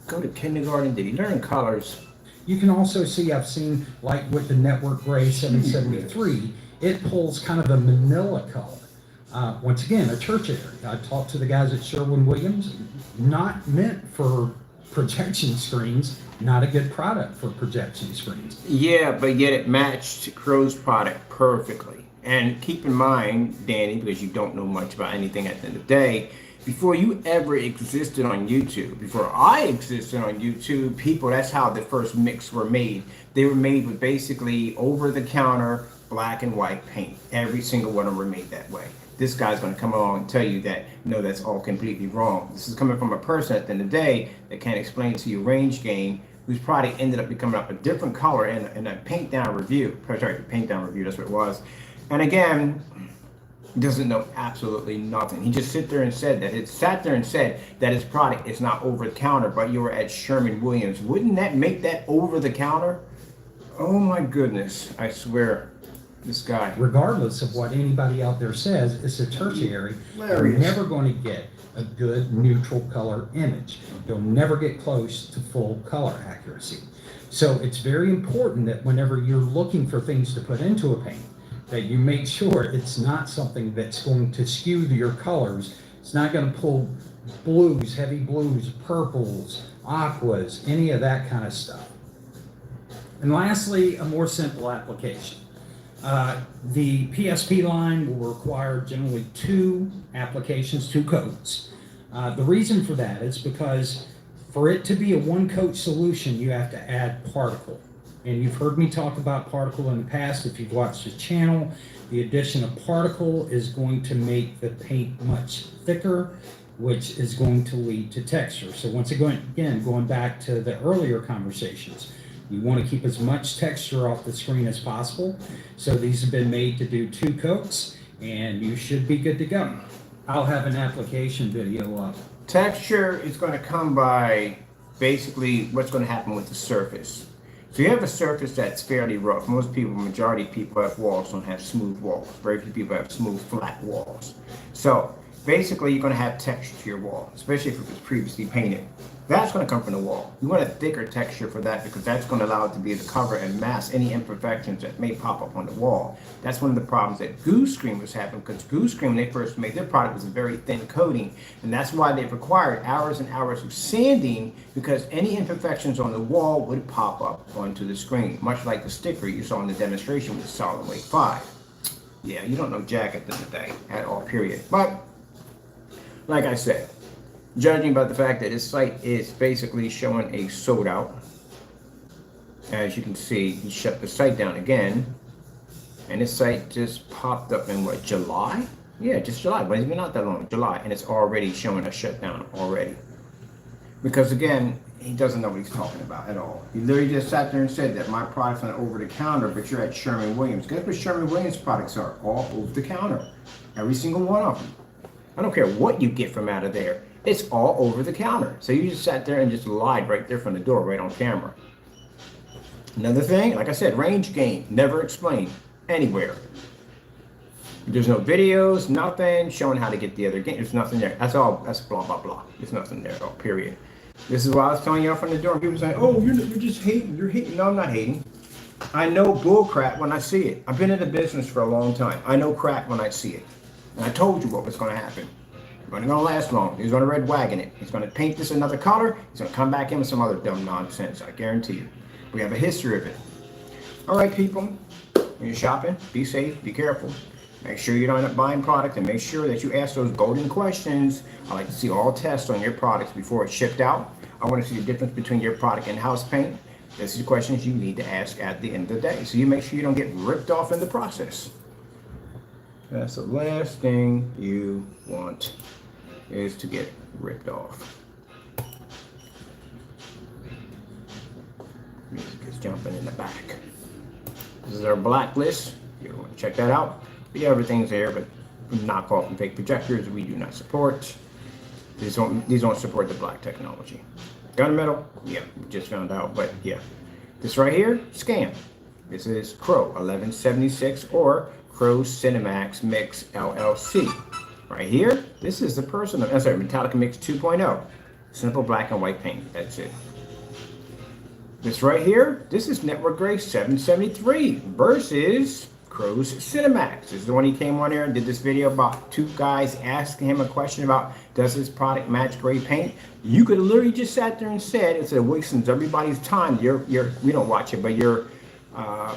go to kindergarten? Did he learn colors? You can also see, I've seen, like with the Network Gray 773, it pulls kind of a manila color. Once again, a tertiary. I talked to the guys at Sherwin-Williams, not meant for projection screens, not a good product for projection screens. Yeah, but yet it matched Crow's product perfectly. And keep in mind, Danny, because you don't know much about anything at the end of the day, before you ever existed on YouTube, before I existed on YouTube, people, that's how the first mix were made. They were made with basically over-the-counter black and white paint. Every single one of them were made that way. This guy's going to come along and tell you that, no, that's all completely wrong. This is coming from a person at the end of the day that can't explain to you range gain, whose product ended up becoming up a different color in a paint down review. Sorry, paint down review, that's what it was. And again, doesn't know absolutely nothing. He just sat there and said that his product is not over the counter, but you were at Sherwin-Williams. Wouldn't that make that over the counter? Oh my goodness, I swear. This guy. Regardless of what anybody out there says, it's a tertiary. You're never going to get a good neutral color image. You'll never get close to full color accuracy. So it's very important that whenever you're looking for things to put into a paint, that you make sure it's not something that's going to skew your colors. It's not going to pull blues, heavy blues, purples, aquas, any of that kind of stuff. And lastly, a more simple application. The PSP line will require generally 2 applications, 2 coats. The reason for that is because for it to be a 1-coat solution, you have to add particle. And you've heard me talk about particle in the past. If you've watched the channel, the addition of particle is going to make the paint much thicker, which is going to lead to texture. So once again, going back to the earlier conversations, you want to keep as much texture off the screen as possible. So these have been made to do 2 coats, and you should be good to go. I'll have an application video up. Texture is going to come by basically what's going to happen with the surface. So you have a surface that's fairly rough. Most people, majority of people have walls don't have smooth walls. Very few people have smooth, flat walls. So basically you're going to have texture to your wall, especially if it was previously painted. That's going to come from the wall. You want a thicker texture for that because that's going to allow it to be able to cover and mask any imperfections that may pop up on the wall. That's one of the problems that Goose Screen was having, because Goose Screen, when they first made their product, was a very thin coating, and that's why they required hours and hours of sanding, because any imperfections on the wall would pop up onto the screen, much like the sticker you saw in the demonstration with Solid Weight 5. Yeah, you don't know jack at the end of the day at all, period. But like I said, judging by the fact that this site is basically showing a sold out, as you can see, he shut the site down again, and this site just popped up in what, July? Yeah, just July. But it's been not that long, July, and it's already showing a shutdown already. Because again, he doesn't know what he's talking about at all. He literally just sat there and said that my product's on over the counter, but you're at Sherwin-Williams. Guess what Sherwin-Williams products are? All over the counter. Every single one of them. I don't care what you get from out of there. It's all over the counter. So you just sat there and just lied right there from the door, right on camera. Another thing, like I said, range gain, never explained anywhere. There's no videos, nothing showing how to get the other game. There's nothing there. That's all. That's blah, blah, blah. There's nothing there at all, period. This is why I was telling you off from the door. People say, oh, you're just hating. You're hating. No, I'm not hating. I know bull crap when I see it. I've been in the business for a long time. I know crap when I see it. And I told you what was going to happen. It wasn't going to last long. He's going to red wagon it. He's going to paint this another color. He's going to come back in with some other dumb nonsense. I guarantee you. We have a history of it. All right, people. When you're shopping, be safe. Be careful. Make sure you don't end up buying product, and make sure that you ask those golden questions. I like to see all tests on your products before it's shipped out. I want to see the difference between your product and house paint. This is the questions you need to ask at the end of the day, so you make sure you don't get ripped off in the process. That's the last thing you want, is to get ripped off. Music is jumping in the back. This is our blacklist. You want to check that out. Yeah, everything's there, but knockoff and fake projectors we do not support. These don't support the black technology. Gunmetal, yeah, we just found out, but yeah. This right here, scam. This is Crow 1176 or Crow Cinemax Mix LLC. Right here, this is the personal, I'm sorry, Metallica Mix 2.0. Simple black and white paint, that's it. This right here, this is Network Gray 773 versus Crow's Cinemax. This is the one he came on there and did this video about two guys asking him a question about, does this product match gray paint? You could have literally just sat there and said, instead of wasting everybody's time, we don't watch it, but your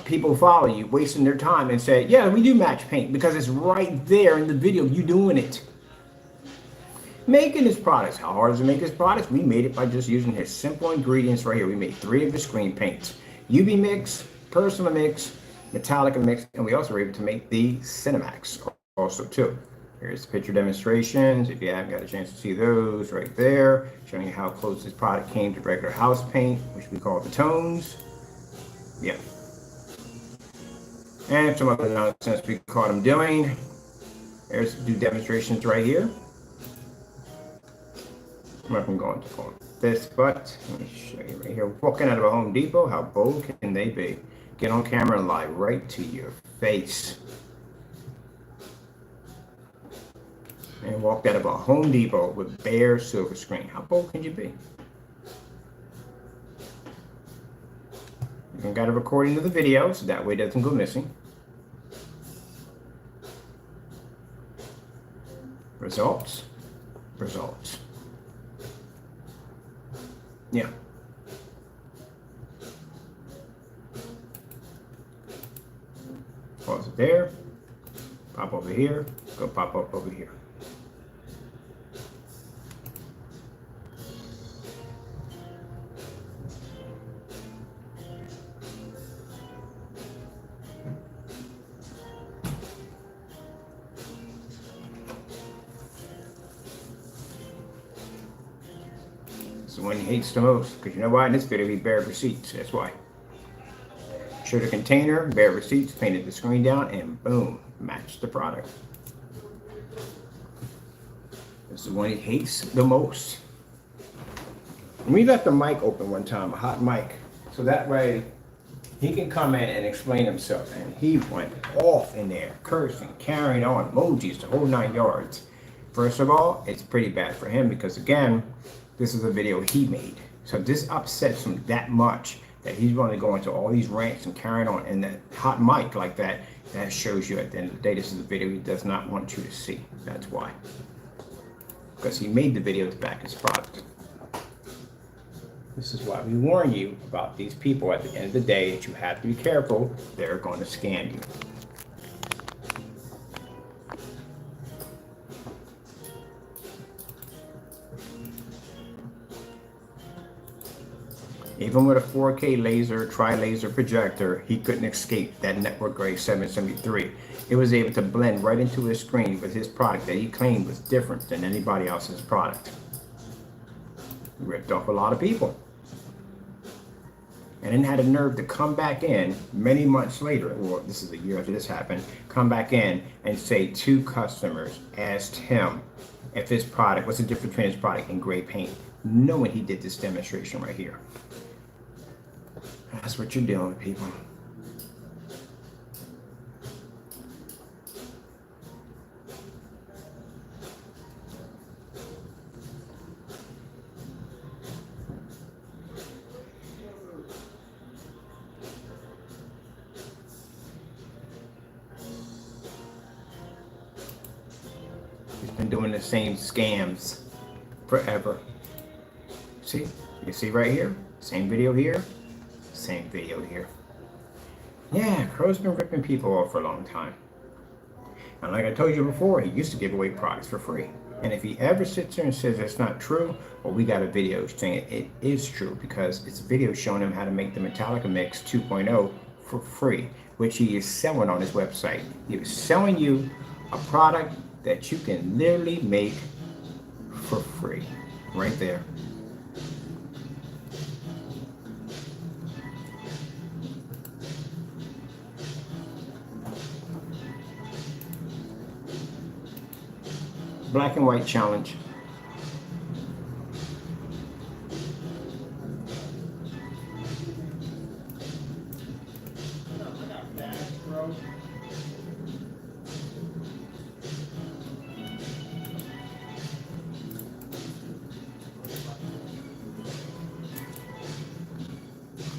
people follow you, wasting their time, and say, yeah, we do match paint, because it's right there in the video, you doing it. Making his products. How hard is it to make his products? We made it by just using his simple ingredients right here. We made 3 of his screen paints. UV mix, personal mix, Metallica mix, and we also were able to make the Cinemax also too. Here's the picture demonstrations. If you haven't got a chance to see those, right there, showing you how close this product came to regular house paint, which we call the tones. Yeah. And some other nonsense we caught him doing. There's two demonstrations right here. I'm not going to call this, but let me show you right here. Walking out of a Home Depot, how bold can they be? Get on camera and lie right to your face. And walked out of a Home Depot with bare silver screen. How bold can you be? You got a recording of the video, so that way it doesn't go missing. Results. Results. Yeah. Pause it there. Pop over here. Go pop up over here. It's the one he hates the most, because you know why? In this video, he bare receipts. That's why. Showed a container, bare receipts, painted the screen down, and boom, matched the product. This is the one he hates the most. And we left the mic open one time, a hot mic, so that way he can come in and explain himself. And he went off in there, cursing, carrying on, emojis, the whole 9 yards. First of all, it's pretty bad for him because, again, this is a video he made. So this upsets him that much that he's going to go into all these rants and carrying on. And that hot mic like that, that shows you at the end of the day, this is a video he does not want you to see. That's why. Because he made the video to back his product. This is why we warn you about these people at the end of the day that you have to be careful. They're going to scam you. Even with a 4K laser, tri-laser projector, he couldn't escape that network grade 773. It was able to blend right into his screen with his product that he claimed was different than anybody else's product. He ripped off a lot of people. And then had a nerve to come back in many months later, or this is a year after this happened, come back in and say 2 customers asked him if his product, what's the difference between his product and gray paint, knowing he did this demonstration right here. That's what you're dealing with, people. He's been doing the same scams forever. See? You see right here? Same video here. Same video here. Yeah, Crow's been ripping people off for a long time. And like I told you before, he used to give away products for free. And if he ever sits there and says that's not true, well, we got a video saying it is true, because it's a video showing him how to make the Metallica Mix 2.0 for free, which he is selling on his website. He was selling you a product that you can literally make for free, right there. Black and white challenge.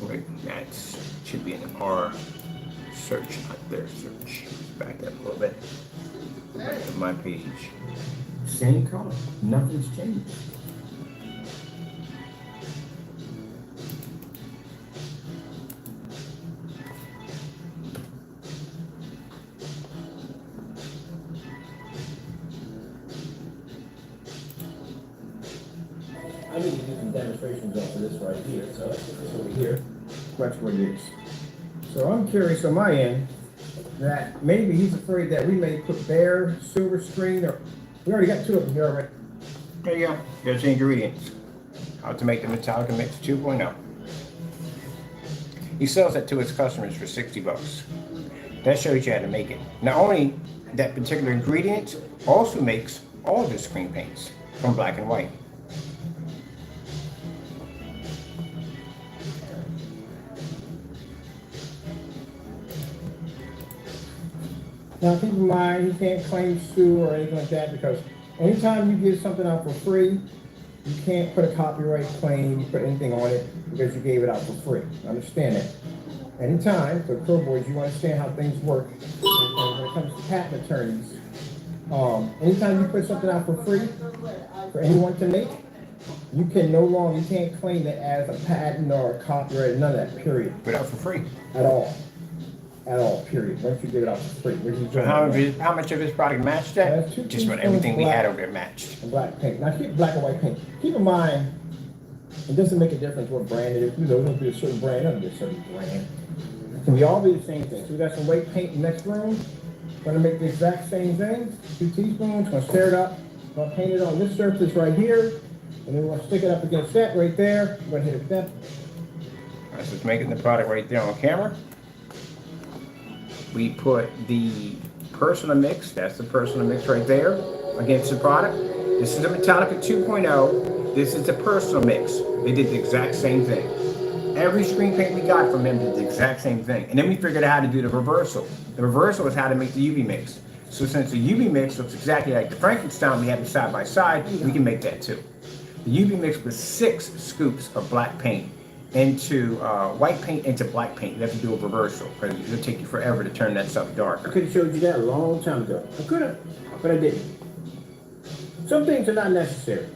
Wait, that should be an R search, not their search. Back up a little bit. Back to my page. Same color, nothing's changed. I need to do some demonstrations off of this right here, so let's put this over here. That's what it is. So I'm curious on my end that maybe he's afraid that we may put bare silver screen, or we already got 2 of them here already. There you go. There's the ingredients. How to make the Metallica Mix 2.0. He sells that to his customers for $60. That shows you how to make it. Not only that particular ingredient, also makes all of his screen paints from black and white. Now keep in mind, he can't claim sue or anything like that, because anytime you give something out for free, you can't put a copyright claim, you put anything on it, because you gave it out for free. Understand that. Anytime, for Crow Boys, you understand how things work. And when it comes to patent attorneys, anytime you put something out for free, for anyone to make, you can't claim it as a patent or a copyright, none of that, period. Put out for free. At all, period. Once you give it out for free. So how much of his product matched that? Just about everything we had over there matched. And black paint. Now keep black and white paint. Keep in mind, it doesn't make a difference what brand it is. You know, it doesn't be a certain brand, it doesn't be a certain brand. It can all be the same thing. So we got some white paint in the next room. Gonna make the exact same thing. 2 teaspoons, gonna stir it up. Gonna paint it on this surface right here. And then we're gonna stick it up against that right there. We're gonna hit it with that. All right, so it's making the product right there on camera. We put the personal mix, that's the personal mix right there, against the product. This is the Metallica 2.0. This is the personal mix. They did the exact same thing. Every screen paint we got from him did the exact same thing. And then we figured out how to do the reversal. The reversal is how to make the UV mix. So since the UV mix looks exactly like the Frankenstein we have side by side, we can make that too. The UV mix with 6 scoops of black paint into white paint into black paint. You have to do a reversal because it'll take you forever to turn that stuff I darker. could have showed you that a long time ago. I could have, but I didn't. Some things are not necessary.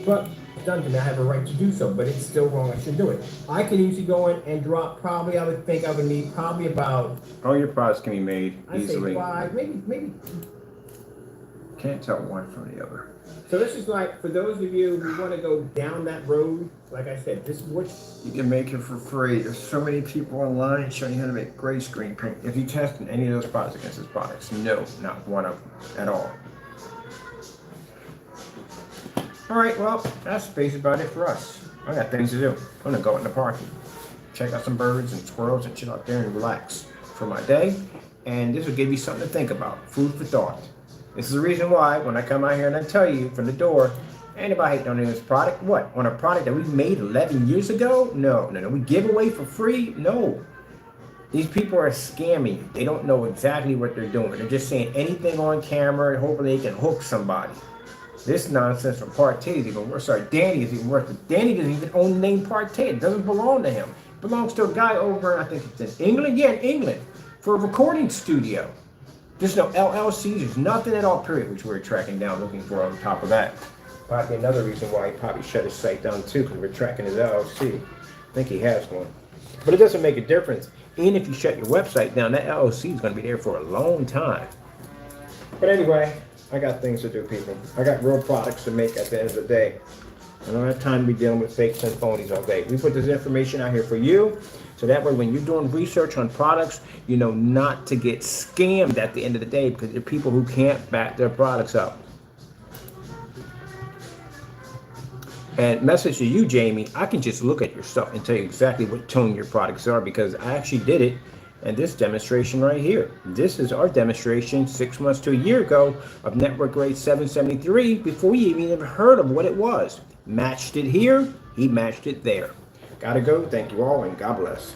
But it's done to me. I have a right to do so, but it's still wrong. I shouldn't do it. I could easily go in and drop probably, I would think I would need probably about, All your products can be made I'd say easily. 5, maybe. Can't tell one from the other. So this is like, for those of you who want to go down that road, like I said, this is what, You can make it for free. There's so many people online showing you how to make gray screen paint. If you tested any of those products against those products, no, not one of them at all. All right, well, that's basically about it for us. I got things to do. I'm gonna go out in the park, check out some birds and squirrels and chill out there and relax for my day. And this will give you something to think about, food for thought. This is the reason why when I come out here and I tell you from the door, anybody hating on this product, what? On a product that we made 11 years ago? No. We give away for free? No. These people are scamming. They don't know exactly what they're doing. They're just saying anything on camera and hoping they can hook somebody. This nonsense from PARTAY is even worse. Sorry, Danny is even worse. But Danny doesn't even own the name PARTAY. It doesn't belong to him. It belongs to a guy over, I think it's in England. Yeah, in England. For a recording studio. There's no LLCs. There's nothing at all, period, which we're tracking down, looking for on top of that. Probably another reason why he probably shut his site down too, because we're tracking his LLC. I think he has one. But it doesn't make a difference. Even if you shut your website down, that LLC is going to be there for a long time. But anyway, I got things to do, people. I got real products to make at the end of the day. I don't have time to be dealing with fakes and phonies all day. We put this information out here for you, so that way when you're doing research on products, you know not to get scammed at the end of the day, because there are people who can't back their products up. And message to you, Jamie, I can just look at your stuff and tell you exactly what tone your products are, because I actually did it. And this demonstration right here, this is our demonstration 6 months to a year ago of network grade 773 before you even heard of what it was. Matched it here, he matched it there. Gotta go. Thank you all, and God bless.